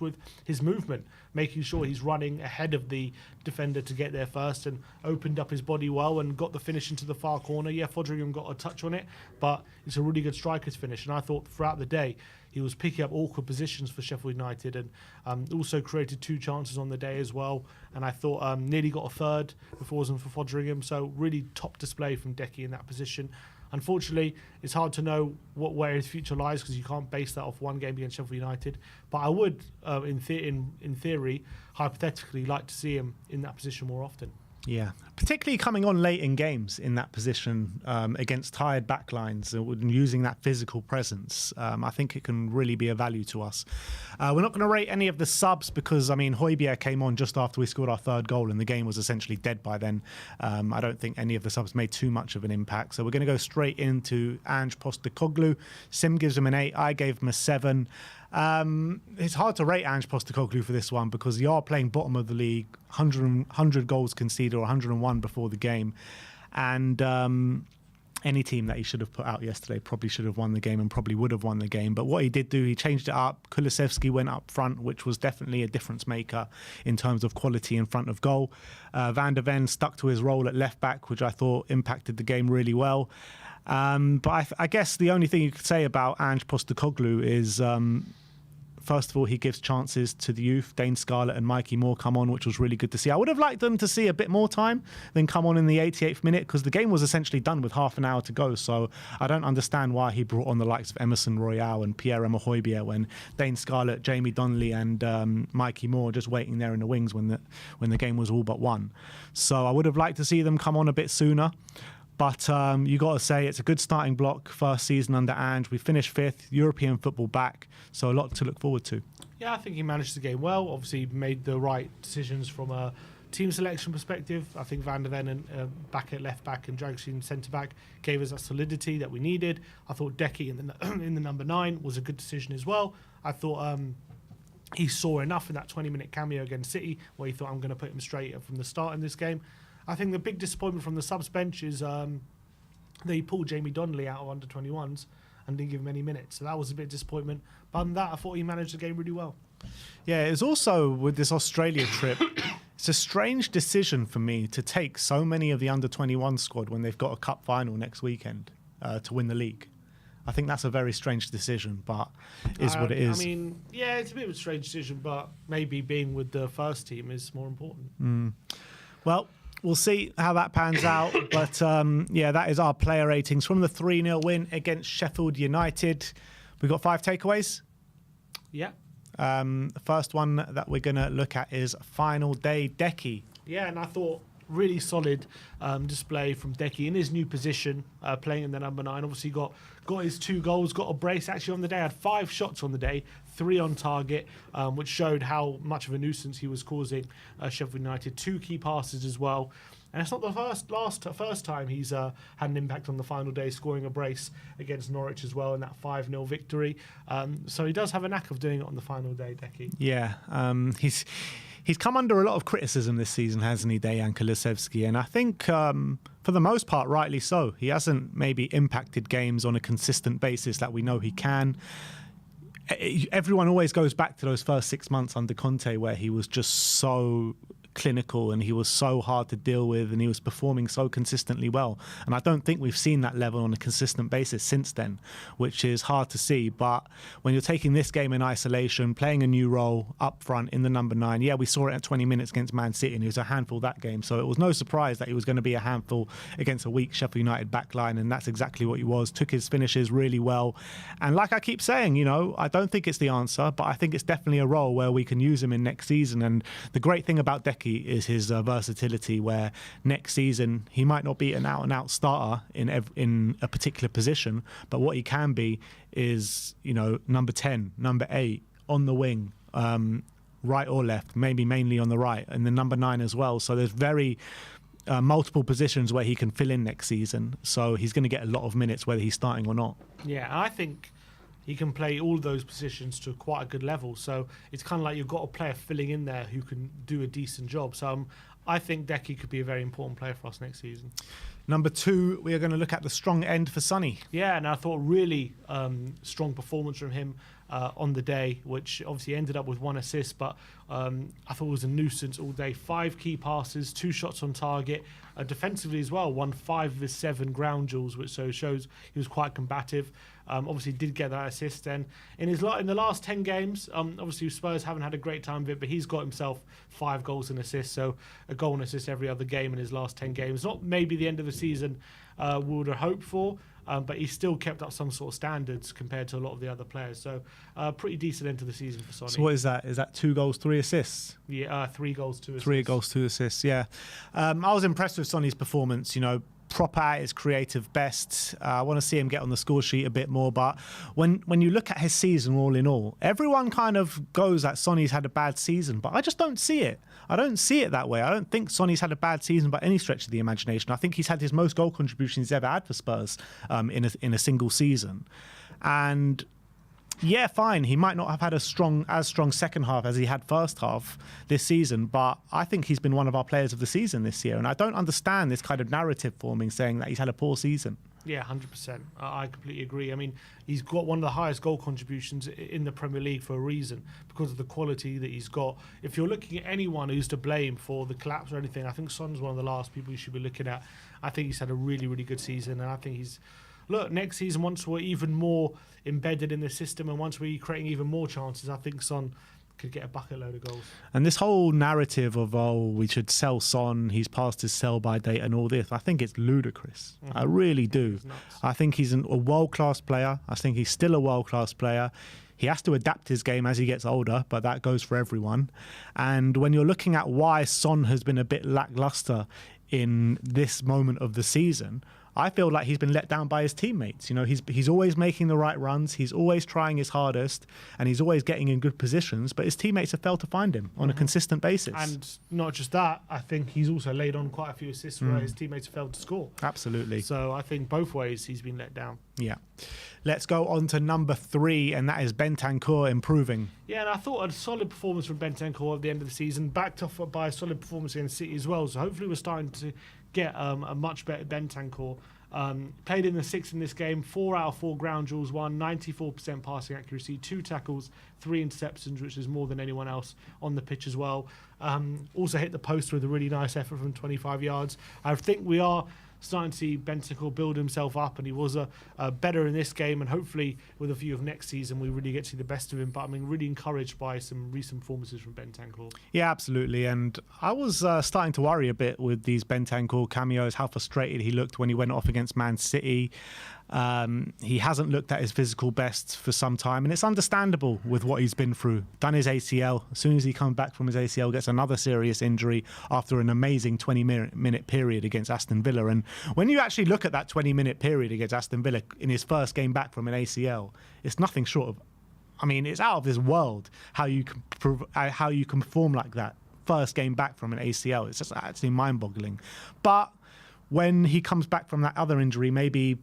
with his movement, making sure he's running ahead of the defender to get there first, and opened up his body well and got the finish into the far corner. Yeah, Foderingham got a touch on it, but it's a really good striker's finish. And I thought throughout the day he was picking up awkward positions for Sheffield United, and also created 2 chances on the day as well. And I thought nearly got a third if it wasn't for Foderingham. So really top display from Decky in that position. Unfortunately, it's hard to know where his future lies because you can't base that off one game against Sheffield United. But I would, in theory, hypothetically, like to see him in that position more often. Yeah, particularly coming on late in games in that position against tired backlines and using that physical presence. I think it can really be a value to us. We're not going to rate any of the subs because, Højbjerg came on just after we scored our 3rd goal and the game was essentially dead by then. I don't think any of the subs made too much of an impact. So we're going to go straight into Ange Postecoglou. Sim gives him an 8. I gave him a 7. It's hard to rate Ange Postecoglou for this one because you are playing bottom of the league, 100 goals conceded or 101 before the game. And any team that he should have put out yesterday probably should have won the game and probably would have won the game. But what he did do, he changed it up. Kulusevski went up front, which was definitely a difference maker in terms of quality in front of goal. Van der Ven stuck to his role at left back, which I thought impacted the game really well. But I guess the only thing you could say about Ange Postecoglou is, first of all, he gives chances to the youth. Dane Scarlett and Mikey Moore come on, which was really good to see. I would have liked them to see a bit more time than come on in the 88th minute because the game was essentially done with half an hour to go. So I don't understand why he brought on the likes of Emerson Royale and Pierre-Emile Højbjerg when Dane Scarlett, Jamie Donnelly and Mikey Moore just waiting there in the wings when the game was all but won. So I would have liked to see them come on a bit sooner. But you got to say it's a good starting block, first season under Ange. We finished 5th, European football back, so a lot to look forward to. Yeah, I think he managed the game well. Obviously, made the right decisions from a team selection perspective. I think Van der Ven and back at left back and Dragusin centre back gave us that solidity that we needed. I thought Decky in the number 9 was a good decision as well. I thought he saw enough in that 20-minute cameo against City where he thought I'm going to put him straight from the start in this game. I think the big disappointment from the subs bench is they pulled Jamie Donnelly out of under-21s and didn't give him any minutes. So that was a bit of disappointment. But other than that, I thought he managed the game really well. Yeah, it's also with this Australia trip, it's a strange decision for me to take so many of the under-21 squad when they've got a cup final next weekend to win the league. I think that's a very strange decision, but is what it is. Yeah, it's a bit of a strange decision, but maybe being with the first team is more important. Well, we'll see how that pans out. But, that is our player ratings from the 3-0 win against Sheffield United. We've got 5 takeaways. Yeah. The first one that we're going to look at is final day Decky. Yeah, and I thought really solid display from Decky in his new position, playing in the number 9. Obviously got his 2 goals, got a brace actually on the day, had 5 shots on the day, 3 on target, which showed how much of a nuisance he was causing Sheffield United. 2 key passes as well. And it's not the first time he's had an impact on the final day, scoring a brace against Norwich as well in that 5-0 victory. So he does have a knack of doing it on the final day, Decky. Yeah, he's come under a lot of criticism this season, hasn't he, Dejan Kulusevski? And I think for the most part, rightly so. He hasn't maybe impacted games on a consistent basis that we know he can. everyone always goes back to those first 6 months under Conte where he was just so clinical and he was so hard to deal with and he was performing so consistently well. And I don't think we've seen that level on a consistent basis since then, which is hard to see. But when you're taking this game in isolation, playing a new role up front in the number 9, yeah, we saw it at 20 minutes against Man City and he was a handful that game. So it was no surprise that he was going to be a handful against a weak Sheffield United backline, and that's exactly what he was. Took his finishes really well. And like I keep saying, I don't think it's the answer, but I think it's definitely a role where we can use him in next season. And the great thing about Decky is his versatility, where next season he might not be an out-and-out starter in a particular position, but what he can be is, number 10, number 8, on the wing, right or left, maybe mainly on the right, and the number 9 as well. So there's very multiple positions where he can fill in next season. So he's going to get a lot of minutes whether he's starting or not. Yeah, I think he can play all those positions to quite a good level. So it's kind of like you've got a player filling in there who can do a decent job. So I think Decky could be a very important player for us next season. Number 2, we are going to look at the strong end for Sonny. Yeah, and I thought really strong performance from him on the day, which obviously ended up with 1 assist, but I thought it was a nuisance all day. 5 key passes, 2 shots on target. Defensively as well, won 5 of his 7 ground duels, which shows he was quite combative. Obviously did get that assist. And in the last 10 games, obviously Spurs haven't had a great time of it, but he's got himself 5 goals and assists, so a goal and assist every other game in his last 10 games. Not maybe the end of the season we would have hoped for, but he's still kept up some sort of standards compared to a lot of the other players. So pretty decent end to the season for Sonny. So what is that? Is that 2 goals, 3 assists? Yeah, 3 goals, 2 assists. 3 goals, 2 assists, yeah. I was impressed with Sonny's performance, proper at his creative best. I want to see him get on the score sheet a bit more, but when you look at his season all in all, everyone kind of goes that Sonny's had a bad season, but I just don't see it. I don't see it that way. I don't think Sonny's had a bad season by any stretch of the imagination. I think he's had his most goal contributions he's ever had for Spurs in a single season. And yeah, fine, he might not have had as strong second half as he had first half this season, but I think he's been one of our players of the season this year, and I don't understand this kind of narrative forming saying that he's had a poor season. Yeah, 100%. I completely agree. I mean, he's got one of the highest goal contributions in the Premier League for a reason, because of the quality that he's got. If you're looking at anyone who's to blame for the collapse or anything, I think Son's one of the last people you should be looking at. I think he's had a really, really good season, and I think next season, once we're even more embedded in the system and once we're creating even more chances, I think Son could get a bucket load of goals. And this whole narrative of, we should sell Son, he's past his sell-by date and all this, I think it's ludicrous. Mm-hmm. I really do. I think he's a world-class player. I think he's still a world-class player. He has to adapt his game as he gets older, but that goes for everyone. And when you're looking at why Son has been a bit lackluster in this moment of the season, I feel like he's been let down by his teammates. He's always making the right runs, he's always trying his hardest, and he's always getting in good positions, but his teammates have failed to find him on a consistent basis. And not just that, I think he's also laid on quite a few assists where his teammates have failed to score. Absolutely. So I think both ways he's been let down. Yeah. Let's go on to number 3, and that is Bentancur improving. Yeah, and I thought a solid performance from Bentancur at the end of the season, backed off by a solid performance against City as well. So hopefully we're starting to get a much better Bentancur. Played in the 6 in this game, 4 out of 4 ground duels won, 94% passing accuracy, 2 tackles, 3 interceptions, which is more than anyone else on the pitch as well. Also hit the post with a really nice effort from 25 yards. I think we are starting to see Bentancur build himself up, and he was better in this game, and hopefully with a view of next season we really get to see the best of him. But I'm really encouraged by some recent performances from Bentancur. Yeah, absolutely. And I was starting to worry a bit with these Bentancur cameos, how frustrated he looked when he went off against Man City. He hasn't looked at his physical best for some time, and it's understandable with what he's been through. Done his ACL. As soon as he comes back from his ACL, gets another serious injury after an amazing 20-minute period against Aston Villa. And when you actually look at that 20-minute period against Aston Villa in his first game back from an ACL, it's nothing short of, it's out of this world how you can perform like that first game back from an ACL. It's just actually mind-boggling. But when he comes back from that other injury, maybe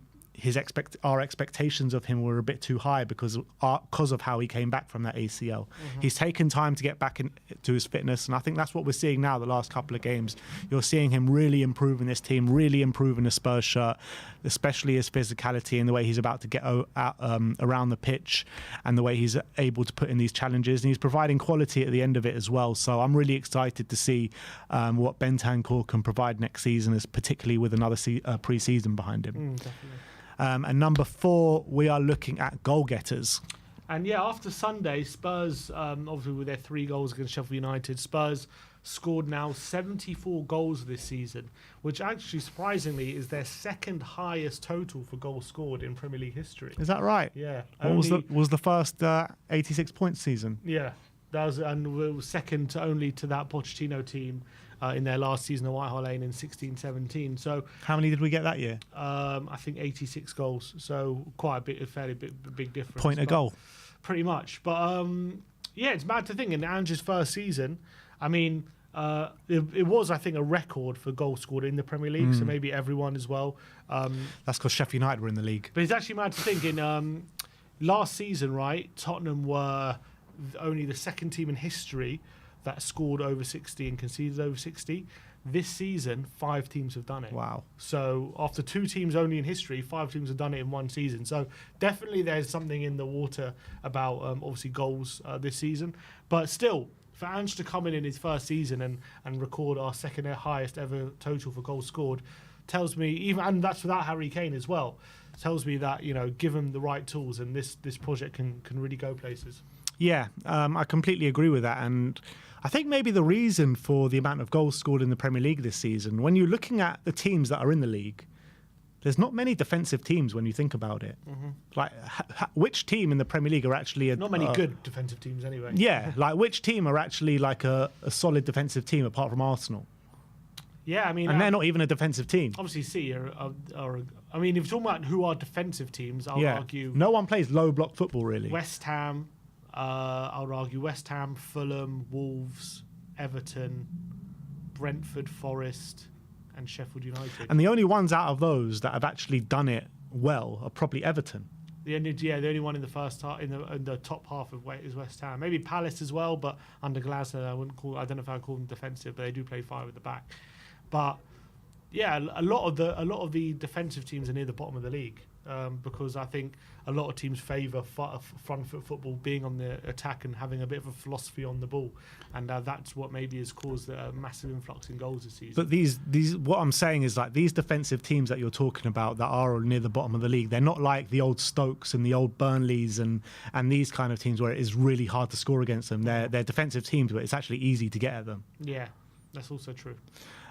our expectations of him were a bit too high because of how he came back from that ACL. He's taken time to get back into his fitness, and I think that's what we're seeing now the last couple of games. You're seeing him really improving this team, really improving the Spurs shirt, especially his physicality and the way he's about to get around the pitch and the way he's able to put in these challenges, and he's providing quality at the end of it as well. So I'm really excited to see what Bentancur can provide next season, particularly with another pre-season behind him. And number 4, we are looking at goal getters. And yeah, after Sunday, Spurs, obviously with their 3 goals against Sheffield United, Spurs scored now 74 goals this season, which actually surprisingly is their second highest total for goals scored in Premier League history. Is that right? Yeah. What was the first 86 point season? Yeah, that was, and it was second only to that Pochettino team in their last season at White Hart Lane in 16-17. So how many did we get that year? I think 86 goals. So quite a fairly big difference. Point a goal. Pretty much. But yeah, it's mad to think in Ange's first season, I mean, it was, I think, a record for goals scored in the Premier League, so maybe everyone as well. That's because Sheffield United were in the league. But it's actually mad to think in last season, right, Tottenham were only the second team in history that scored over 60 and conceded over 60. This season, 5 teams have done it. Wow. So after 2 teams only in history, 5 teams have done it in one season. So definitely there's something in the water about obviously goals this season. But still, for Ange to come in his first season and record our second highest ever total for goals scored tells me, and that's without Harry Kane as well, tells me that, give him the right tools and this project can really go places. Yeah, I completely agree with that. And I think maybe the reason for the amount of goals scored in the Premier League this season, when you're looking at the teams that are in the league, there's not many defensive teams when you think about it. Like, which team in the Premier League are actually... Not many good defensive teams anyway. Yeah, like which team are actually like a solid defensive team apart from Arsenal? Yeah, I mean... And they're not even a defensive team. Obviously, City I mean, if you're talking about who are defensive teams, I'll argue... No one plays low-block football, really. West Ham... I would argue West Ham, Fulham, Wolves, Everton, Brentford, Forest, and Sheffield United. And the only ones out of those that have actually done it well are probably Everton. The only one in the first half, in the top half of is West Ham. Maybe Palace as well, but under Glasner, I don't know if I call them defensive, but they do play 5 at the back. But yeah, a lot of the defensive teams are near the bottom of the league. Because I think a lot of teams favour front foot football, being on the attack and having a bit of a philosophy on the ball, and that's what maybe has caused a massive influx in goals this season. But what I'm saying is, like, these defensive teams that you're talking about that are near the bottom of the league, they're not like the old Stokes and the old Burnleys and these kind of teams where it is really hard to score against them. They're defensive teams, but it's actually easy to get at them. Yeah, that's also true.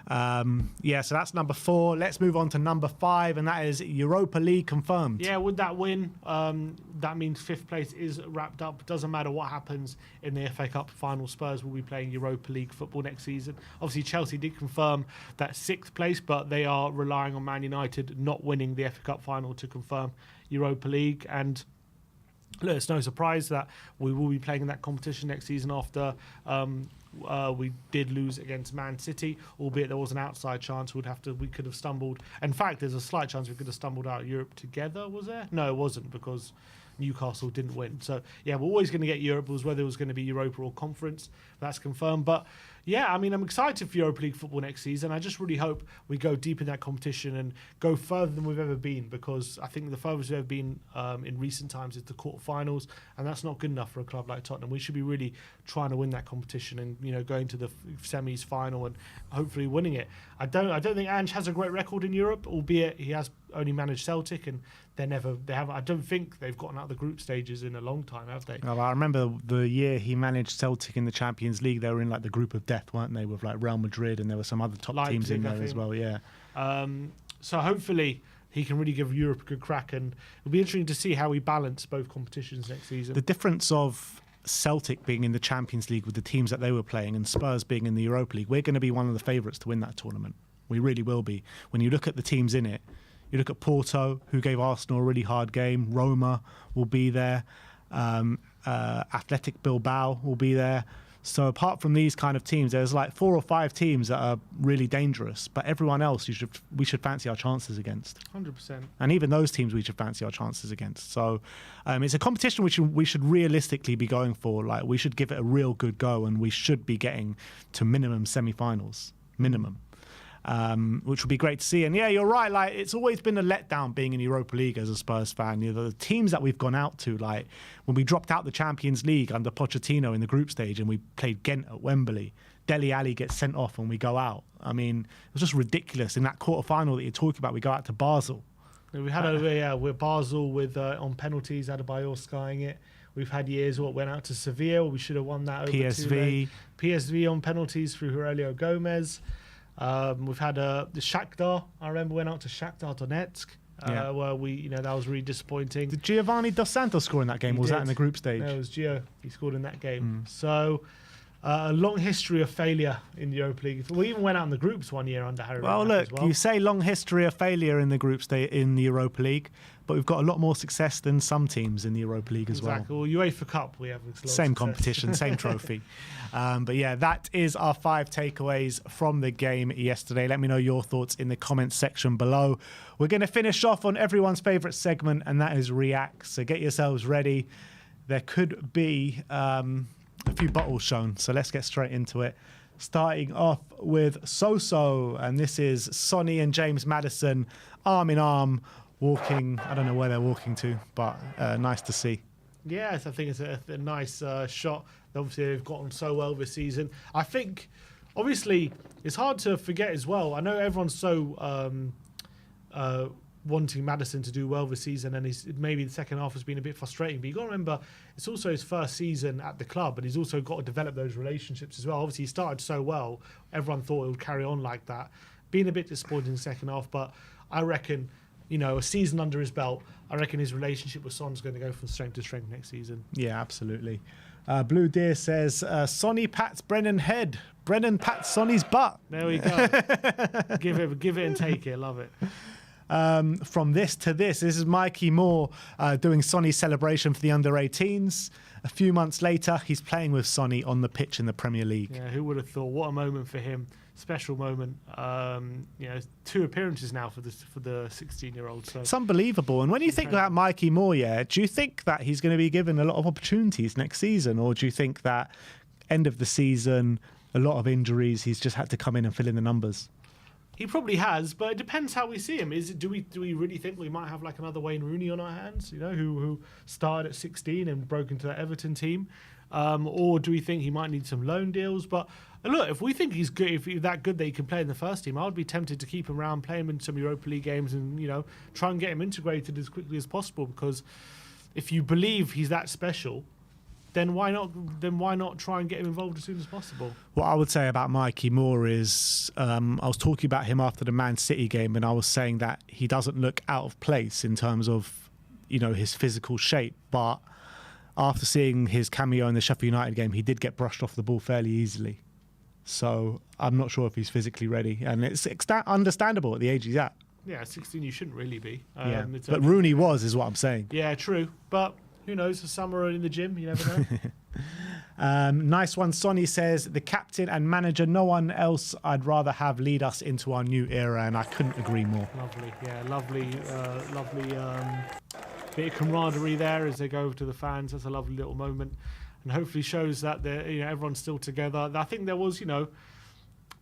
So that's number 4. Let's move on to number 5, and that is Europa League confirmed. Yeah, with that win, that means 5th place is wrapped up. Doesn't matter what happens in the FA Cup final, Spurs will be playing Europa League football next season. Obviously, Chelsea did confirm that 6th place, but they are relying on Man United not winning the FA Cup final to confirm Europa League. And look, it's no surprise that we will be playing in that competition next season after we did lose against Man City, albeit there was an outside chance we could have stumbled. In fact, there's a slight chance we could have stumbled out of Europe together, was there? No, it wasn't, because Newcastle didn't win. So yeah, we're always going to get Europe. It was whether it was going to be Europa or Conference. That's confirmed. But yeah, I mean, I'm excited for Europa League football next season. I just really hope we go deep in that competition and go further than we've ever been, because I think the furthest we've ever been in recent times is the quarterfinals, and that's not good enough for a club like Tottenham. We should be really trying to win that competition and going to the semis, final, and hopefully winning it. I don't think Ange has a great record in Europe, albeit he has only managed Celtic, and I don't think they've gotten out of the group stages in a long time, have they? Well, I remember the year he managed Celtic in the Champions League. They were in like the group of death, weren't they, with like Real Madrid, and there were some other top Leipzig, teams in there as well. Yeah. So hopefully he can really give Europe a good crack, and it'll be interesting to see how we balance both competitions next season. The difference of Celtic being in the Champions League with the teams that they were playing and Spurs being in the Europa League, we're going to be one of the favourites to win that tournament. We really will be. When you look at the teams in it, you look at Porto, who gave Arsenal a really hard game. Roma will be there. Athletic Bilbao will be there. So apart from these kind of teams, there's like 4 or 5 teams that are really dangerous, but everyone else we should fancy our chances against. 100%. And even those teams we should fancy our chances against. So it's a competition which we should realistically be going for. Like, we should give it a real good go, and we should be getting to minimum semi-finals. Minimum. Which would be great to see. And yeah, you're right. Like, it's always been a letdown being in Europa League as a Spurs fan. You know, the teams that we've gone out to, like when we dropped out the Champions League under Pochettino in the group stage and we played Ghent at Wembley, Dele Alli gets sent off when we go out. I mean, it was just ridiculous. In that quarter-final that you're talking about, we go out to Basel. We had with Basel with on penalties, Adebayor skying it. We've had years went out to Sevilla. We should have won that over PSV. PSV on penalties through Aurelio Gomez. We've had the Shakhtar. I remember went out to Shakhtar Donetsk, where that was really disappointing. Did Giovanni Dos Santos score in that game? Or was that in the group stage? No, it was Gio. He scored in that game. So a long history of failure in the Europa League. We even went out in the groups one year under Harry. Well, look, you say long history of failure in the group stage in the Europa League, but we've got a lot more success than some teams in the Europa League as well. Exactly. Well, UEFA Cup, we have same competition, same trophy. But yeah, that is our 5 takeaways from the game yesterday. Let me know your thoughts in the comments section below. We're going to finish off on everyone's favourite segment, and that is React. So get yourselves ready. There could be a few bottles shown, so let's get straight into it. Starting off with So-So, and this is Sonny and James Maddison arm in arm, walking. I don't know where they're walking to, but nice to see. Yes, I think it's a nice shot. Obviously, they've gotten so well this season. I think, obviously, it's hard to forget as well. I know everyone's so wanting Maddison to do well this season, and maybe the second half has been a bit frustrating. But you've got to remember, it's also his first season at the club, and he's also got to develop those relationships as well. Obviously, he started so well. Everyone thought it would carry on like that. Being a bit disappointed in the second half, but I reckon, a season under his belt, I reckon his relationship with Son's going to go from strength to strength next season. Yeah, absolutely. Blue Deer says, Sonny pats Brennan head. Brennan pats Sonny's butt. There we go. give it and take it. Love it. From this to this is Mikey Moore doing Sonny's celebration for the under-18s. A few months later, he's playing with Sonny on the pitch in the Premier League. Yeah, who would have thought? What a moment for him. Special moment. 2 appearances now for the 16-year-old. So it's unbelievable. And when you think about Mikey Moore, do you think that he's going to be given a lot of opportunities next season, or do you think that end of the season, a lot of injuries, he's just had to come in and fill in the numbers? He probably has, but it depends how we see him. Do we really think we might have like another Wayne Rooney on our hands? Who started at 16 and broke into that Everton team, or do we think he might need some loan deals? But look, if we think he's good, if he's that good that he can play in the first team, I would be tempted to keep him around, play him in some Europa League games, and try and get him integrated as quickly as possible. Because if you believe he's that special, then why not try and get him involved as soon as possible? What I would say about Mikey Moore is, I was talking about him after the Man City game, and I was saying that he doesn't look out of place in terms of, his physical shape. But after seeing his cameo in the Sheffield United game, he did get brushed off the ball fairly easily. So I'm not sure if he's physically ready, and it's understandable at the age he's at. Yeah, 16 you shouldn't really be. But Rooney is what I'm saying. Yeah, true. But who knows? A summer in the gym, you never know. Nice one. Sonny says, the captain and manager, no one else I'd rather have lead us into our new era, and I couldn't agree more. Lovely. Yeah, lovely bit of camaraderie there as they go over to the fans. That's a lovely little moment, and hopefully shows that everyone's still together. I think there was,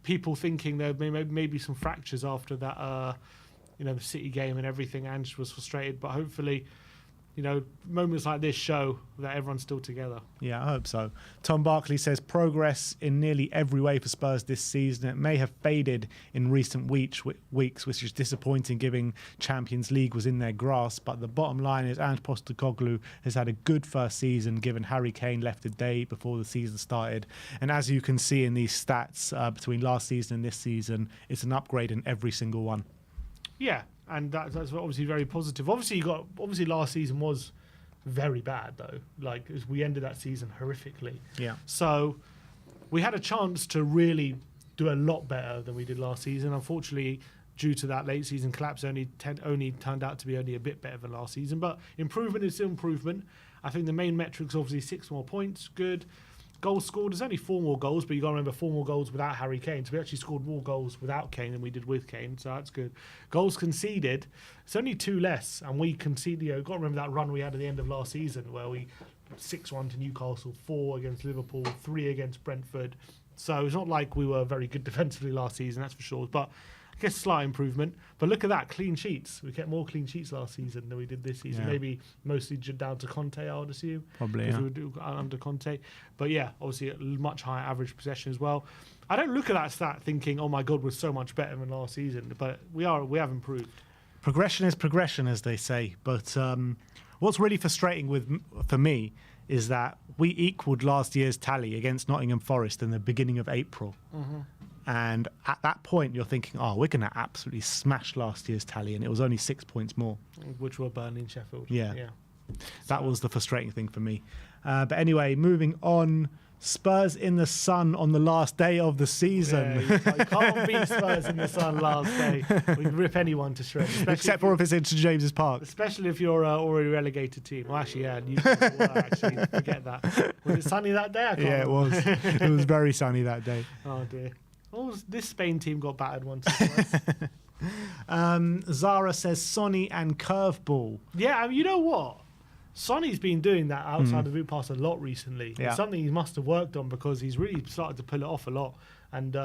people thinking there may be some fractures after that, the City game and everything. Ange was frustrated, but hopefully, moments like this show that everyone's still together. Yeah, I hope so. Tom Barkley says, progress in nearly every way for Spurs this season. It may have faded in recent weeks, which is disappointing given Champions League was in their grasp. But the bottom line is Ange Postecoglou has had a good first season, given Harry Kane left a day before the season started. And as you can see in these stats between last season and this season, it's an upgrade in every single one. Yeah. And that's obviously very positive. Obviously last season was very bad though. Like, as we ended that season horrifically. Yeah. So we had a chance to really do a lot better than we did last season. Unfortunately, due to that late season collapse, only turned out to be only a bit better than last season. But improvement is still improvement. I think the main metrics, obviously, 6 more points, good. goals scored. There's only 4 more goals, but you got to remember 4 more goals without Harry Kane. So we actually scored more goals without Kane than we did with Kane. So that's good. Goals conceded, it's only 2 less, and we conceded. You know, got to remember that run we had at the end of last season where we 6-1 to Newcastle, 4 against Liverpool, 3 against Brentford. So it's not like we were very good defensively last season, that's for sure. But I guess slight improvement. But look at that, clean sheets. We kept more clean sheets last season than we did this season. Yeah. Maybe mostly down to Conte, I would assume. Probably, because yeah. we were under Conte. But yeah, obviously a much higher average possession as well. I don't look at that stat thinking, oh my God, we're so much better than last season. But we have improved. Progression is progression, as they say. But what's really frustrating for me is that we equalled last year's tally against Nottingham Forest in the beginning of April. Mm-hmm. And at that point, you're thinking, oh, we're going to absolutely smash last year's tally. And it was only 6 points more. Which were Burnley and Sheffield. Yeah. That was the frustrating thing for me. But anyway, moving on. Spurs in the sun on the last day of the season. Yeah, you can't beat Spurs in the sun last day. We can rip anyone to shreds. Except for if it's in St James's Park. Especially if you're already relegated team. Well, actually, yeah. Actually, forget that. Was it sunny that day? I can't Yeah, it was. It was very sunny that day. Oh, dear. This Spain team got battered once or twice. Zara says Sonny and curveball. Yeah, you know what? Sonny's been doing that outside the route pass a lot recently. Yeah. It's something he must have worked on because he's really started to pull it off a lot. And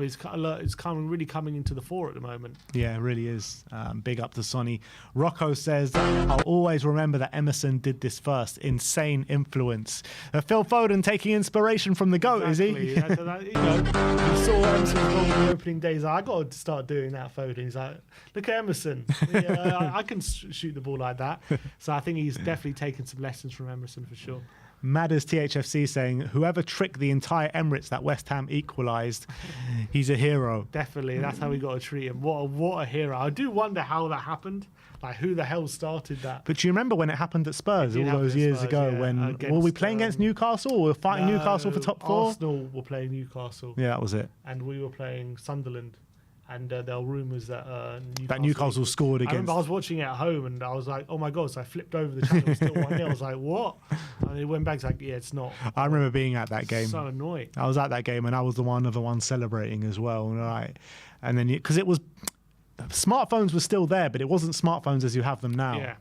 it's really coming into the fore at the moment. Yeah, it really is. Big up to Sonny. Rocco says, I'll always remember that Emerson did this first. Insane influence. Phil Foden taking inspiration from the GOAT, Exactly. is he? He saw Emerson's goal in the opening days. I got to start doing that, Foden. He's like, look at Emerson. Yeah, I can shoot the ball like that. So I think he's definitely taken some lessons from Emerson for sure. Madders THFC saying, whoever tricked the entire Emirates that West Ham equalised, he's a hero. Definitely, that's how we got to treat him. What a hero. I do wonder how that happened. Like, who the hell started that? But do you remember when it happened at Spurs It did all those happen at years Spurs, ago? yeah, When against, were we playing against Newcastle? Or we were fighting Newcastle for top 4? Arsenal were playing Newcastle. Yeah, that was it. And we were playing Sunderland. And there were rumours that Newcastle scored against. I remember I was watching it at home and I was like, oh my God. So I flipped over the channel, it was still 1-0. I was like, what? And it went back, it's like, yeah, it's not. I remember being at that game. So annoying. I was at that game and I was the one celebrating as well. Right. And then, because it was, smartphones were still there, but it wasn't smartphones as you have them now. Yeah.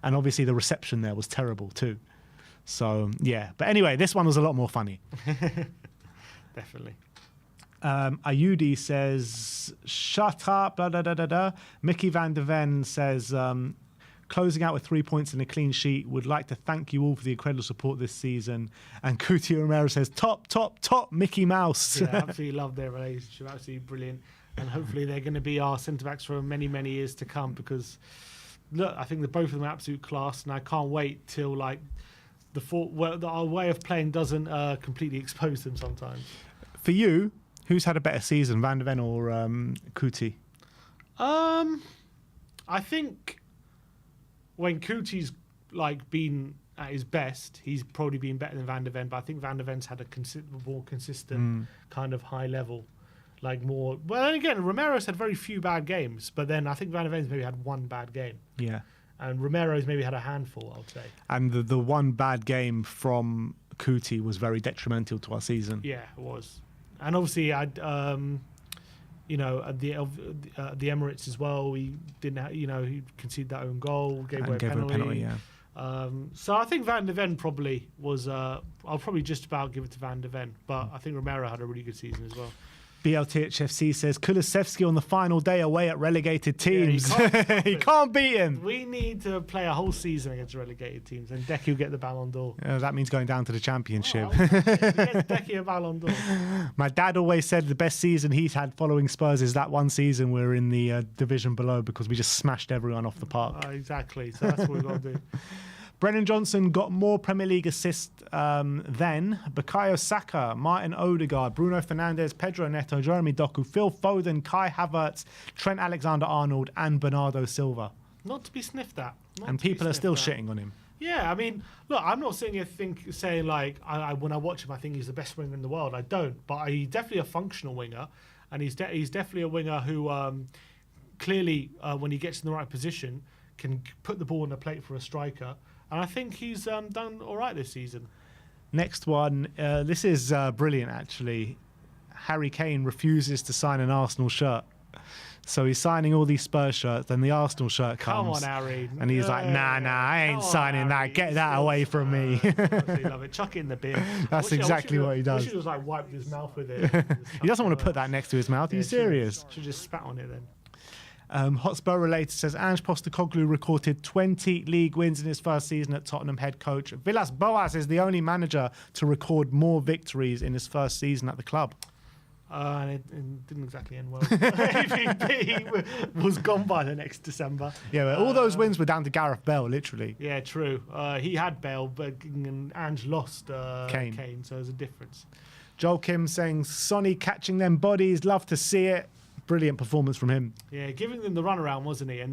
And obviously the reception there was terrible too. So, yeah. But anyway, this one was a lot more funny. Definitely. Ayudi says, shut up, blah, blah, blah, blah, blah. Mickey van der Ven says, closing out with 3 points and a clean sheet. Would like to thank you all for the incredible support this season. And Coutinho Romero says, top, Mickey Mouse. Yeah, absolutely love their relationship. Absolutely brilliant. And hopefully they're going to be our centre-backs for many, many years to come because, look, I think that both of them are absolute class and I can't wait till, like, our way of playing doesn't completely expose them sometimes. For you, who's had a better season, Van der Ven or Kuti? I think when Kuti's like been at his best, he's probably been better than Van der Ven. But I think Van der Ven's had a more consistent kind of high level, like more. Well, again, Romero's had very few bad games, but then I think Van der Ven's maybe had one bad game. Yeah, and Romero's maybe had a handful, I would say. And the one bad game from Kuti was very detrimental to our season. Yeah, it was. And obviously, at the Emirates as well, we didn't, he conceded that own goal, gave away a penalty. Yeah. So I think Van der Ven probably was. I'll probably just about give it to Van der Ven, but I think Romero had a really good season as well. BLTHFC says Kulusevski on the final day away at relegated teams. Yeah, he can't beat him. We need to play a whole season against relegated teams, and Decky will get the Ballon d'Or. That means going down to the Championship. Get Decky a Ballon d'Or. My dad always said the best season he's had following Spurs is that one season we're in the division below because we just smashed everyone off the park. Exactly. So that's what we've got to do. Brennan Johnson got more Premier League assists than Bukayo Saka, Martin Odegaard, Bruno Fernandes, Pedro Neto, Jeremy Doku, Phil Foden, Kai Havertz, Trent Alexander-Arnold and Bernardo Silva. Not to be sniffed at. And people are still shitting on him. Yeah, I mean, look, I'm not sitting here saying like, when I watch him, I think he's the best winger in the world. I don't. But he's definitely a functional winger. And he's definitely a winger who clearly, when he gets in the right position, can put the ball on the plate for a striker. And I think he's done all right this season. Next one. This is brilliant, actually. Harry Kane refuses to sign an Arsenal shirt. So he's signing all these Spurs shirts, then the Arsenal shirt comes. Come on, Harry. And he's like, nah, I ain't signing that. Get that away from me. I love it. Chuck it in the bin. That's exactly what he does. He should just like wiped his mouth with it. He doesn't want to put that next to his mouth. Are you serious? Should just spat on it then. Hotspur related says Ange Postecoglou recorded 20 league wins in his first season at Tottenham head coach. Villas Boas is the only manager to record more victories in his first season at the club. And it didn't exactly end well. AVP was gone by the next December. Yeah, well, all those wins were down to Gareth Bale, literally. Yeah, true. He had Bale, but Ange lost Kane, so there's a difference. Joel Kim saying Sonny catching them bodies, love to see it. Brilliant performance from him. Yeah, giving them the runaround, wasn't he? And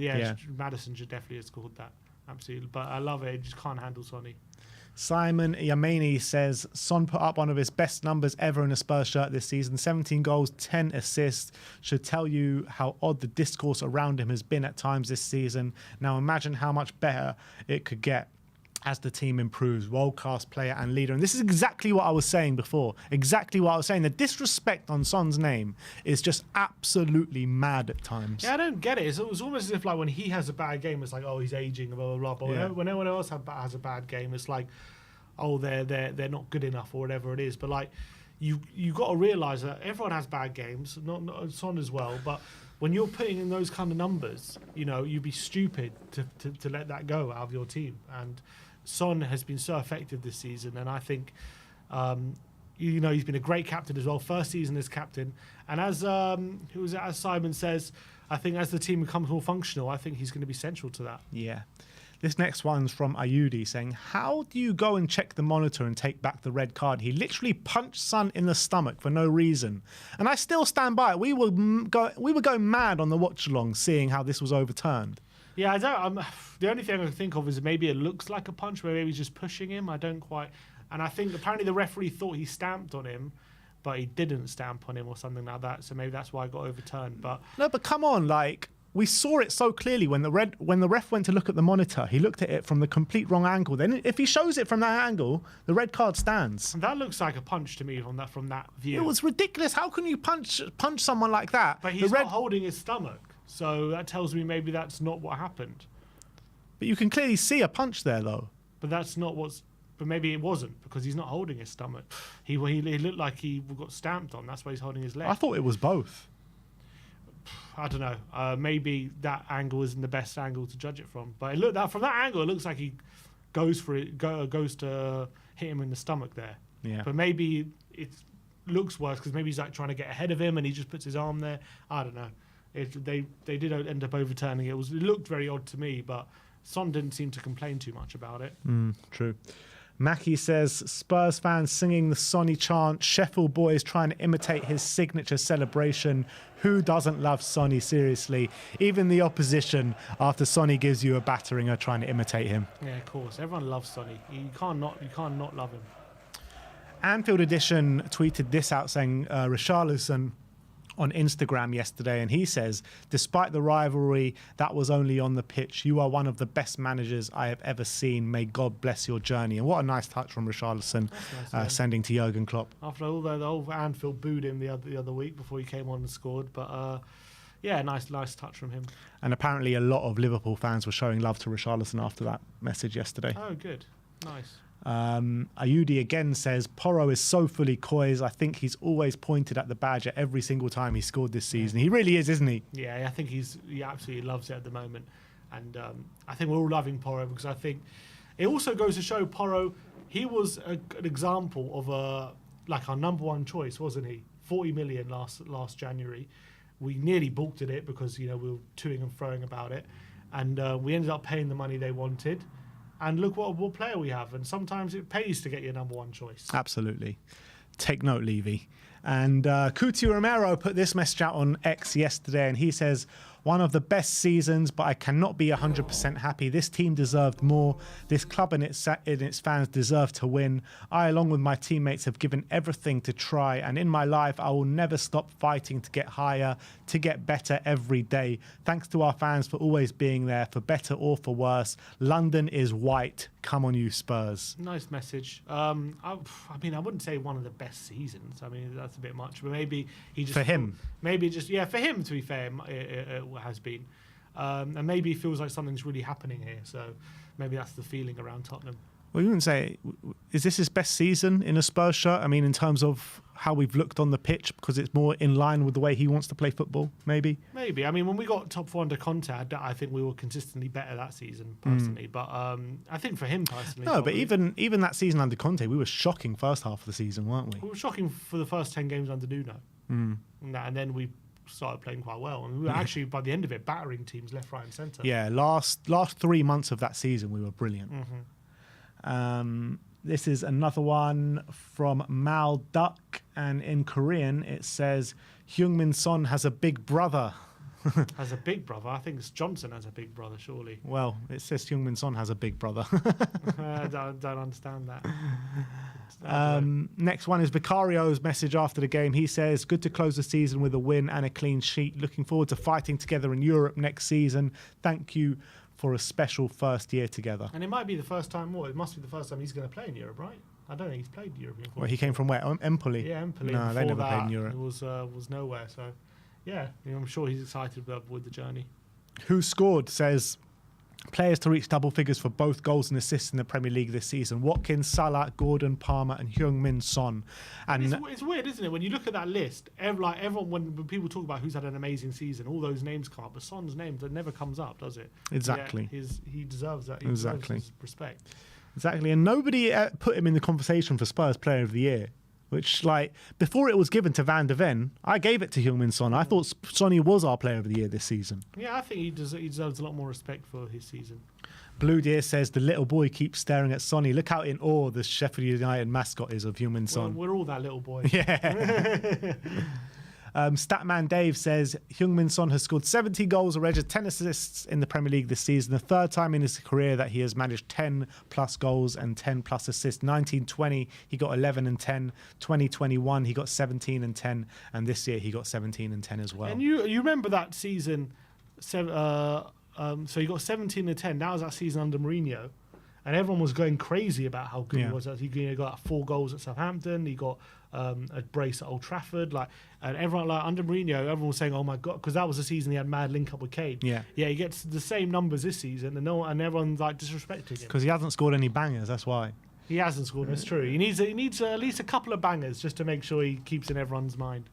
Maddison should definitely have scored that. Absolutely. But I love it. He just can't handle Sonny. Simon Yamini says Son put up one of his best numbers ever in a Spurs shirt this season. 17 goals, 10 assists. Should tell you how odd the discourse around him has been at times this season. Now imagine how much better it could get as the team improves. World-class player and leader. And this is exactly what I was saying before. Exactly what I was saying. The disrespect on Son's name is just absolutely mad at times. Yeah, I don't get it. It was almost as if like when he has a bad game, it's like, oh, he's aging, blah, blah, blah. But when anyone else has a bad game, it's like, oh, they're not good enough or whatever it is. But like, you got to realise that everyone has bad games, not Son as well. But when you're putting in those kind of numbers, you know, you'd be stupid to let that go out of your team. And Son has been so effective this season, and I think, you know, he's been a great captain as well. First season as captain, and as as Simon says, I think as the team becomes more functional, I think he's going to be central to that. Yeah. This next one's from Ayudi saying, how do you go and check the monitor and take back the red card? He literally punched Son in the stomach for no reason. And I still stand by it. We were going mad on the watch-along seeing how this was overturned. Yeah, I don't. The only thing I can think of is maybe it looks like a punch, where maybe he's just pushing him. I don't quite. And I think apparently the referee thought he stamped on him, but he didn't stamp on him or something like that. So maybe that's why it got overturned. But no, but come on, like we saw it so clearly when the ref went to look at the monitor. He looked at it from the complete wrong angle. Then if he shows it from that angle, the red card stands. And that looks like a punch to me from that view. It was ridiculous. How can you punch someone like that? But he's not holding his stomach. So that tells me maybe that's not what happened. But you can clearly see a punch there, though. But that's not what's... But maybe it wasn't, because he's not holding his stomach. He looked like he got stamped on. That's why he's holding his leg. I thought it was both. I don't know. Maybe that angle isn't the best angle to judge it from. But from that angle, it looks like he goes for it, goes to hit him in the stomach there. Yeah. But maybe it looks worse, because maybe he's like trying to get ahead of him and he just puts his arm there. I don't know. They did end up overturning it. It looked very odd to me, but Son didn't seem to complain too much about it. True. Mackie says, Spurs fans singing the Sonny chant, Sheffield boys trying to imitate his signature celebration. Who doesn't love Sonny, seriously? Even the opposition, after Sonny gives you a battering, are trying to imitate him. Yeah, of course. Everyone loves Sonny. You can't not love him. Anfield Edition tweeted this out saying, Richarlison on Instagram yesterday, and he says, despite the rivalry that was only on the pitch, you are one of the best managers I have ever seen. May God bless your journey. And what a nice touch from Richarlison, sending to Jurgen Klopp. After all, the whole Anfield booed him the other week before he came on and scored, but yeah, nice touch from him. And apparently a lot of Liverpool fans were showing love to Richarlison after that message yesterday. Oh, good. Nice. Ayudi again says, Porro is so fully coy. I think he's always pointed at the badge at every single time he scored this season. He really is, isn't he? Yeah, I think he absolutely loves it at the moment. And I think we're all loving Porro, because I think it also goes to show Porro, he was an example of our number one choice, wasn't he? 40 million last January. We nearly balked at it because, we were toing and froing about it. And we ended up paying the money they wanted. And look what player we have. And sometimes it pays to get your number one choice. Absolutely. Take note, Levy. And Cuti Romero put this message out on X yesterday, and he says, One of the best seasons, but I cannot be 100% happy. This team deserved more. This club and its fans deserve to win. I, along with my teammates, have given everything to try, and in my life, I will never stop fighting to get higher, to get better every day. Thanks to our fans for always being there, for better or for worse. London is white. Come on, you Spurs. Nice message. I mean, I wouldn't say one of the best seasons. I mean, that's a bit much, but maybe he just... For him. Maybe just, yeah, for him, to be fair, it has been. And maybe he feels like something's really happening here. So maybe that's the feeling around Tottenham. Well, you wouldn't say, is this his best season in a Spurs shirt? I mean, in terms of how we've looked on the pitch, because it's more in line with the way he wants to play football, maybe? Maybe. I mean, when we got top 4 under Conte, I think we were consistently better that season, personally. But I think for him, personally... No, but even that season under Conte, we were shocking first half of the season, weren't we? We were shocking for the first 10 games under Nuno. And then we started playing quite well. And we were actually, by the end of it, battering teams left, right and centre. Yeah, last 3 months of that season, we were brilliant. This is another one from Mal Duck, and in Korean it says, Heung-min Son has a big brother. Has a big brother? I think it's Johnson has a big brother, surely. Well, it says Heung-min Son has a big brother. I don't understand that. Next one is Vicario's message after the game. He says, good to close the season with a win and a clean sheet. Looking forward to fighting together in Europe next season. Thank you for a special first year together. And it might be the first time, it must be the first time he's going to play in Europe, right? I don't think he's played European football. Well, he came from where? Empoli? Yeah, Empoli. No, they never played in Europe. It was nowhere, so yeah, I'm sure he's excited with the journey. Who Scored says, players to reach double figures for both goals and assists in the Premier League this season. Watkins, Salah, Gordon, Palmer and Heung-min Son. And it's weird, isn't it? When you look at that list, everyone, when people talk about who's had an amazing season, all those names come up, but Son's name that never comes up, does it? Exactly. Yeah, he deserves that. He exactly. deserves his respect. Exactly. And nobody put him in the conversation for Spurs Player of the Year. Which, before it was given to Van de Ven, I gave it to Heung-min Son. I thought Sonny was our Player of the Year this season. Yeah, I think he deserves a lot more respect for his season. Blue Deer says, the little boy keeps staring at Sonny. Look how in awe the Sheffield United mascot is of Heung-min Son. Well, we're all that little boy. Yeah. Statman Dave says, Heung-min Son has scored 70 goals, already 10 assists in the Premier League this season, the third time in his career that he has managed 10 plus goals and 10 plus assists. 1920, he got 11 and 10. 2021, he got 17 and 10. And this year, he got 17 and 10 as well. And you remember that season, so he got 17 and 10. That was that season under Mourinho. And everyone was going crazy about how good he was. He got 4 goals at Southampton. He got a brace at Old Trafford. And everyone, under Mourinho, everyone was saying, "Oh my god," because that was the season he had mad link up with Kane. Yeah, he gets the same numbers this season, and everyone's disrespecting him because he hasn't scored any bangers. That's why he hasn't scored. That's true. He needs at least a couple of bangers just to make sure he keeps in everyone's mind.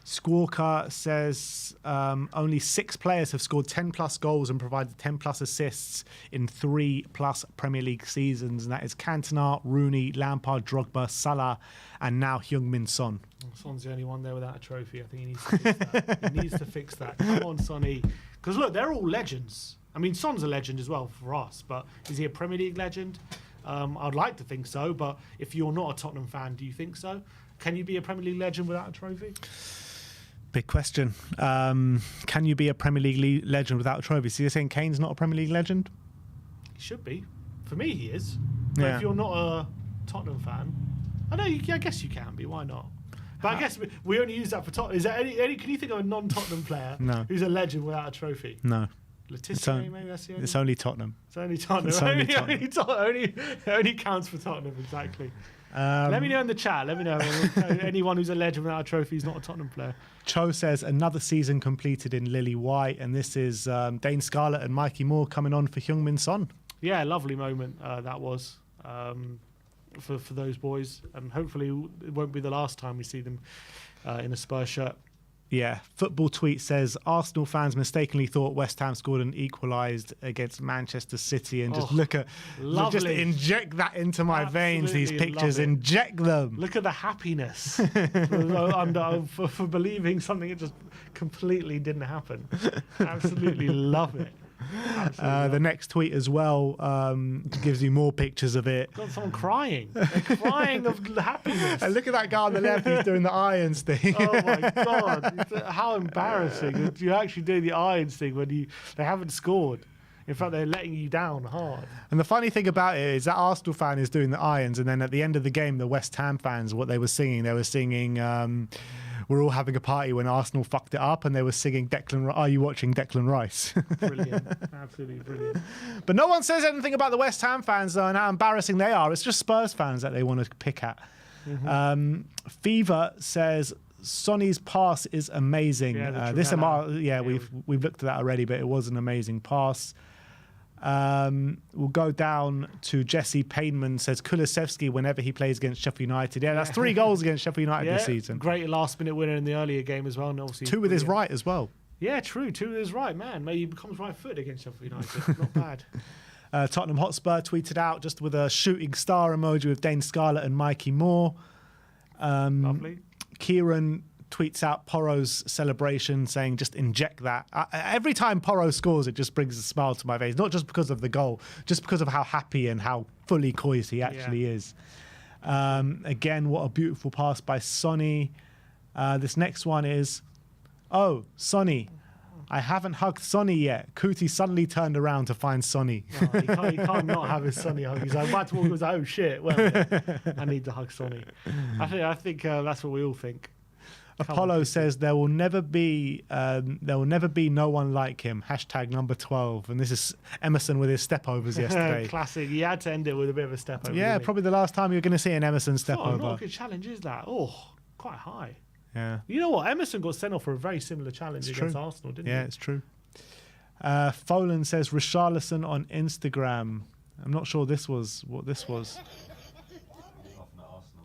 Squawker says only 6 players have scored 10 plus goals and provided 10 plus assists in 3 plus Premier League seasons, and that is Cantona, Rooney, Lampard, Drogba, Salah, and now Heung-min Son. Son's the only one there without a trophy. I think he needs to fix that. He needs to fix that. Come on, Sonny. Because look, they're all legends. I mean, Son's a legend as well for us, but is he a Premier League legend? I'd like to think so, but if you're not a Tottenham fan, do you think so? Can you be a Premier League legend without a trophy? Big question. Can you be a Premier League legend without a trophy? So you're saying Kane's not a Premier League legend? He should be. For me, he is. But if you're not a Tottenham fan, I guess you can be. Why not? But I guess we only use that for Tottenham. Is there any? Can you think of a non-tottenham player who's a legend without a trophy? No. Letizia, maybe that's the only. It's only Tottenham. It's only Tottenham. It's only counts for Tottenham, exactly. Let me know in the chat. Let me know. Anyone who's a legend without a trophy is not a Tottenham player. Cho says another season completed in Lily White, and this is Dane Scarlett and Mikey Moore coming on for Heung-min Son. Yeah, lovely moment that was for those boys, and hopefully it won't be the last time we see them in a Spurs shirt. Yeah, Football Tweet says Arsenal fans mistakenly thought West Ham scored and equalised against Manchester City, and just just inject that into my veins. These pictures, inject them. Look at the happiness for believing something that just completely didn't happen. Absolutely love it. The next tweet as well gives you more pictures of it. Got someone crying. They're crying of happiness. And look at that guy on the left, he's doing the irons thing. Oh my God. How embarrassing that you actually do the irons thing when they haven't scored. In fact, they're letting you down hard. And the funny thing about it is that Arsenal fan is doing the irons, and then at the end of the game, the West Ham fans, what they were singing, we're all having a party when Arsenal fucked it up, and they were singing Are you watching Declan Rice? Brilliant. Absolutely brilliant. But no one says anything about the West Ham fans, though, and how embarrassing they are. It's just Spurs fans that they want to pick at. Fever says, Sonny's pass is amazing. Yeah, we've looked at that already, but it was an amazing pass. We'll go down to Jesse Payneman, says Kulusevski whenever he plays against Sheffield United. Yeah, that's 3 goals against Sheffield United this season. Great last-minute winner in the earlier game as well. And obviously 2 with his right as well. Yeah, true. 2 with his right, man. Maybe he becomes right-footed against Sheffield United. Not bad. Tottenham Hotspur tweeted out just with a shooting star emoji with Dane Scarlett and Mikey Moore. Lovely. Kieran tweets out Porro's celebration saying just inject that. Every time Porro scores, it just brings a smile to my face, not just because of the goal, just because of how happy and how fully poised he actually is. Again, what a beautiful pass by Sonny. This next one is, Sonny, I haven't hugged Sonny yet. Kuti suddenly turned around to find Sonny. Oh, he can't not have his Sonny hug. He's like, right to walk, he was like, oh shit, well, yeah, I need to hug Sonny. I think that's what we all think. Apollo says there will never be no one like him. # number 12. And this is Emerson with his step overs yesterday. Classic. He had to end it with a bit of a step over. Yeah, probably the last time you're going to see an Emerson step over. Not a good challenge, is that? Oh, quite high. Yeah. You know what? Emerson got sent off for a very similar challenge against Arsenal, didn't he? Yeah, it's true. Folan says Richarlison on Instagram. I'm not sure what this was.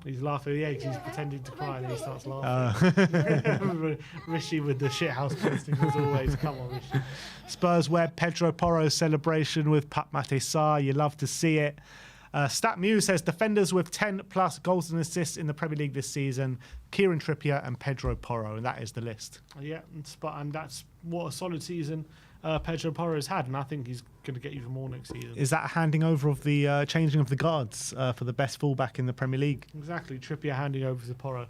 He's laughing, yeah, he's pretending to cry and then he starts laughing. Rishi with the shithouse posting as always. Come on, Rishi. Spurs web, Pedro Porro celebration with Pat Matessar. You love to see it. StatMuse says defenders with 10 plus goals and assists in the Premier League this season, Kieran Trippier and Pedro Porro, and that is the list. Yeah, and that's what a solid season Pedro Porro has had, and I think he's going to get even more next season. Is that a handing over of the changing of the guards for the best fullback in the Premier League? Exactly, Trippier handing over to Porro.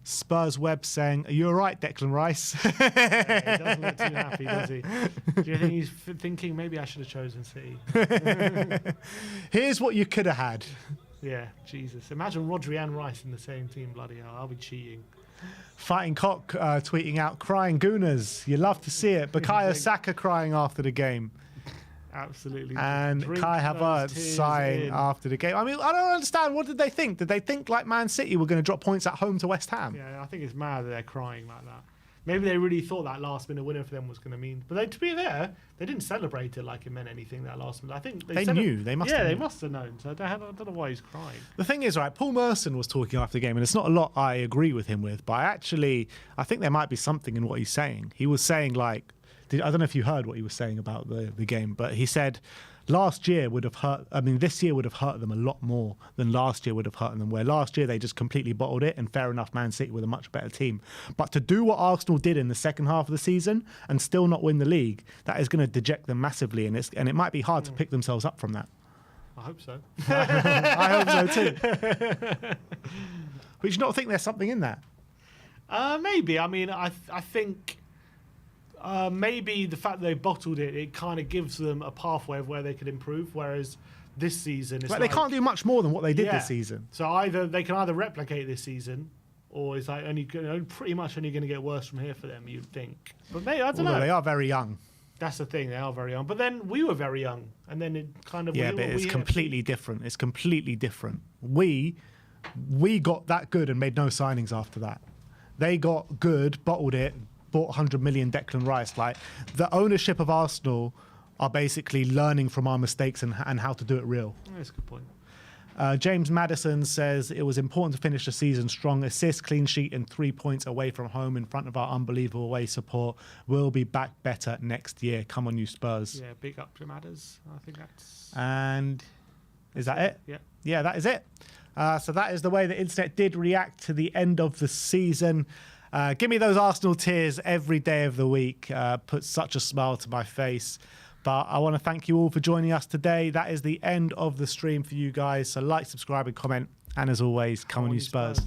Spurs web saying, are you all right, Declan Rice? Yeah, he doesn't look too happy, does he? Do you think he's thinking maybe I should have chosen City? Here's what you could have had. Yeah, Jesus. Imagine Rodri and Rice in the same team, bloody hell. I'll be cheating. Fighting Cock tweeting out, crying Gooners. You love to see it. Bukayo Saka crying after the game. Absolutely. And Kai Havertz sighing after the game. I mean, I don't understand. What did they think? Did they think like Man City were going to drop points at home to West Ham? Yeah, I think it's mad that they're crying like that. Maybe they really thought that last minute winner for them was going to mean. But to be fair, they didn't celebrate it like it meant anything that last minute. I think they knew. They must have known. So I don't know why he's crying. The thing is, right, Paul Merson was talking after the game, and it's not a lot I agree with him with, but I think there might be something in what he's saying. He was saying, like, I don't know if you heard what he was saying about the game, but he said this year would have hurt them a lot more than last year would have hurt them, where last year they just completely bottled it, and fair enough, Man City were a much better team. But to do what Arsenal did in the second half of the season and still not win the league, that is going to deject them massively, and it might be hard to pick themselves up from that. I hope so. I hope so too. But you not think there's something in that? Maybe. I mean, I think... maybe the fact that they bottled it kind of gives them a pathway of where they could improve, whereas this season... It's they can't do much more than what they did this season. So they can either replicate this season, or it's like pretty much only going to get worse from here for them, you'd think. But maybe, I don't know. They are very young. That's the thing, they are very young. But then we were very young, and then it kind of... Yeah, but it's completely different. It's completely different. We got that good and made no signings after that. They got good, bottled it, bought 100 million Declan Rice. Like, the ownership of Arsenal are basically learning from our mistakes and how to do it real. That's a good point. James Madison says it was important to finish the season strong. Assist, clean sheet, and 3 points away from home in front of our unbelievable away support. We'll be back better next year. Come on, you Spurs. Yeah, big up to Madders. I think that's... And is that it? Yeah. Yeah, that is it. So that is the way the internet did react to the end of the season. Give me those Arsenal tears every day of the week. Put such a smile to my face. But I want to thank you all for joining us today. That is the end of the stream for you guys. So like, subscribe and comment. And as always, come on you Spurs.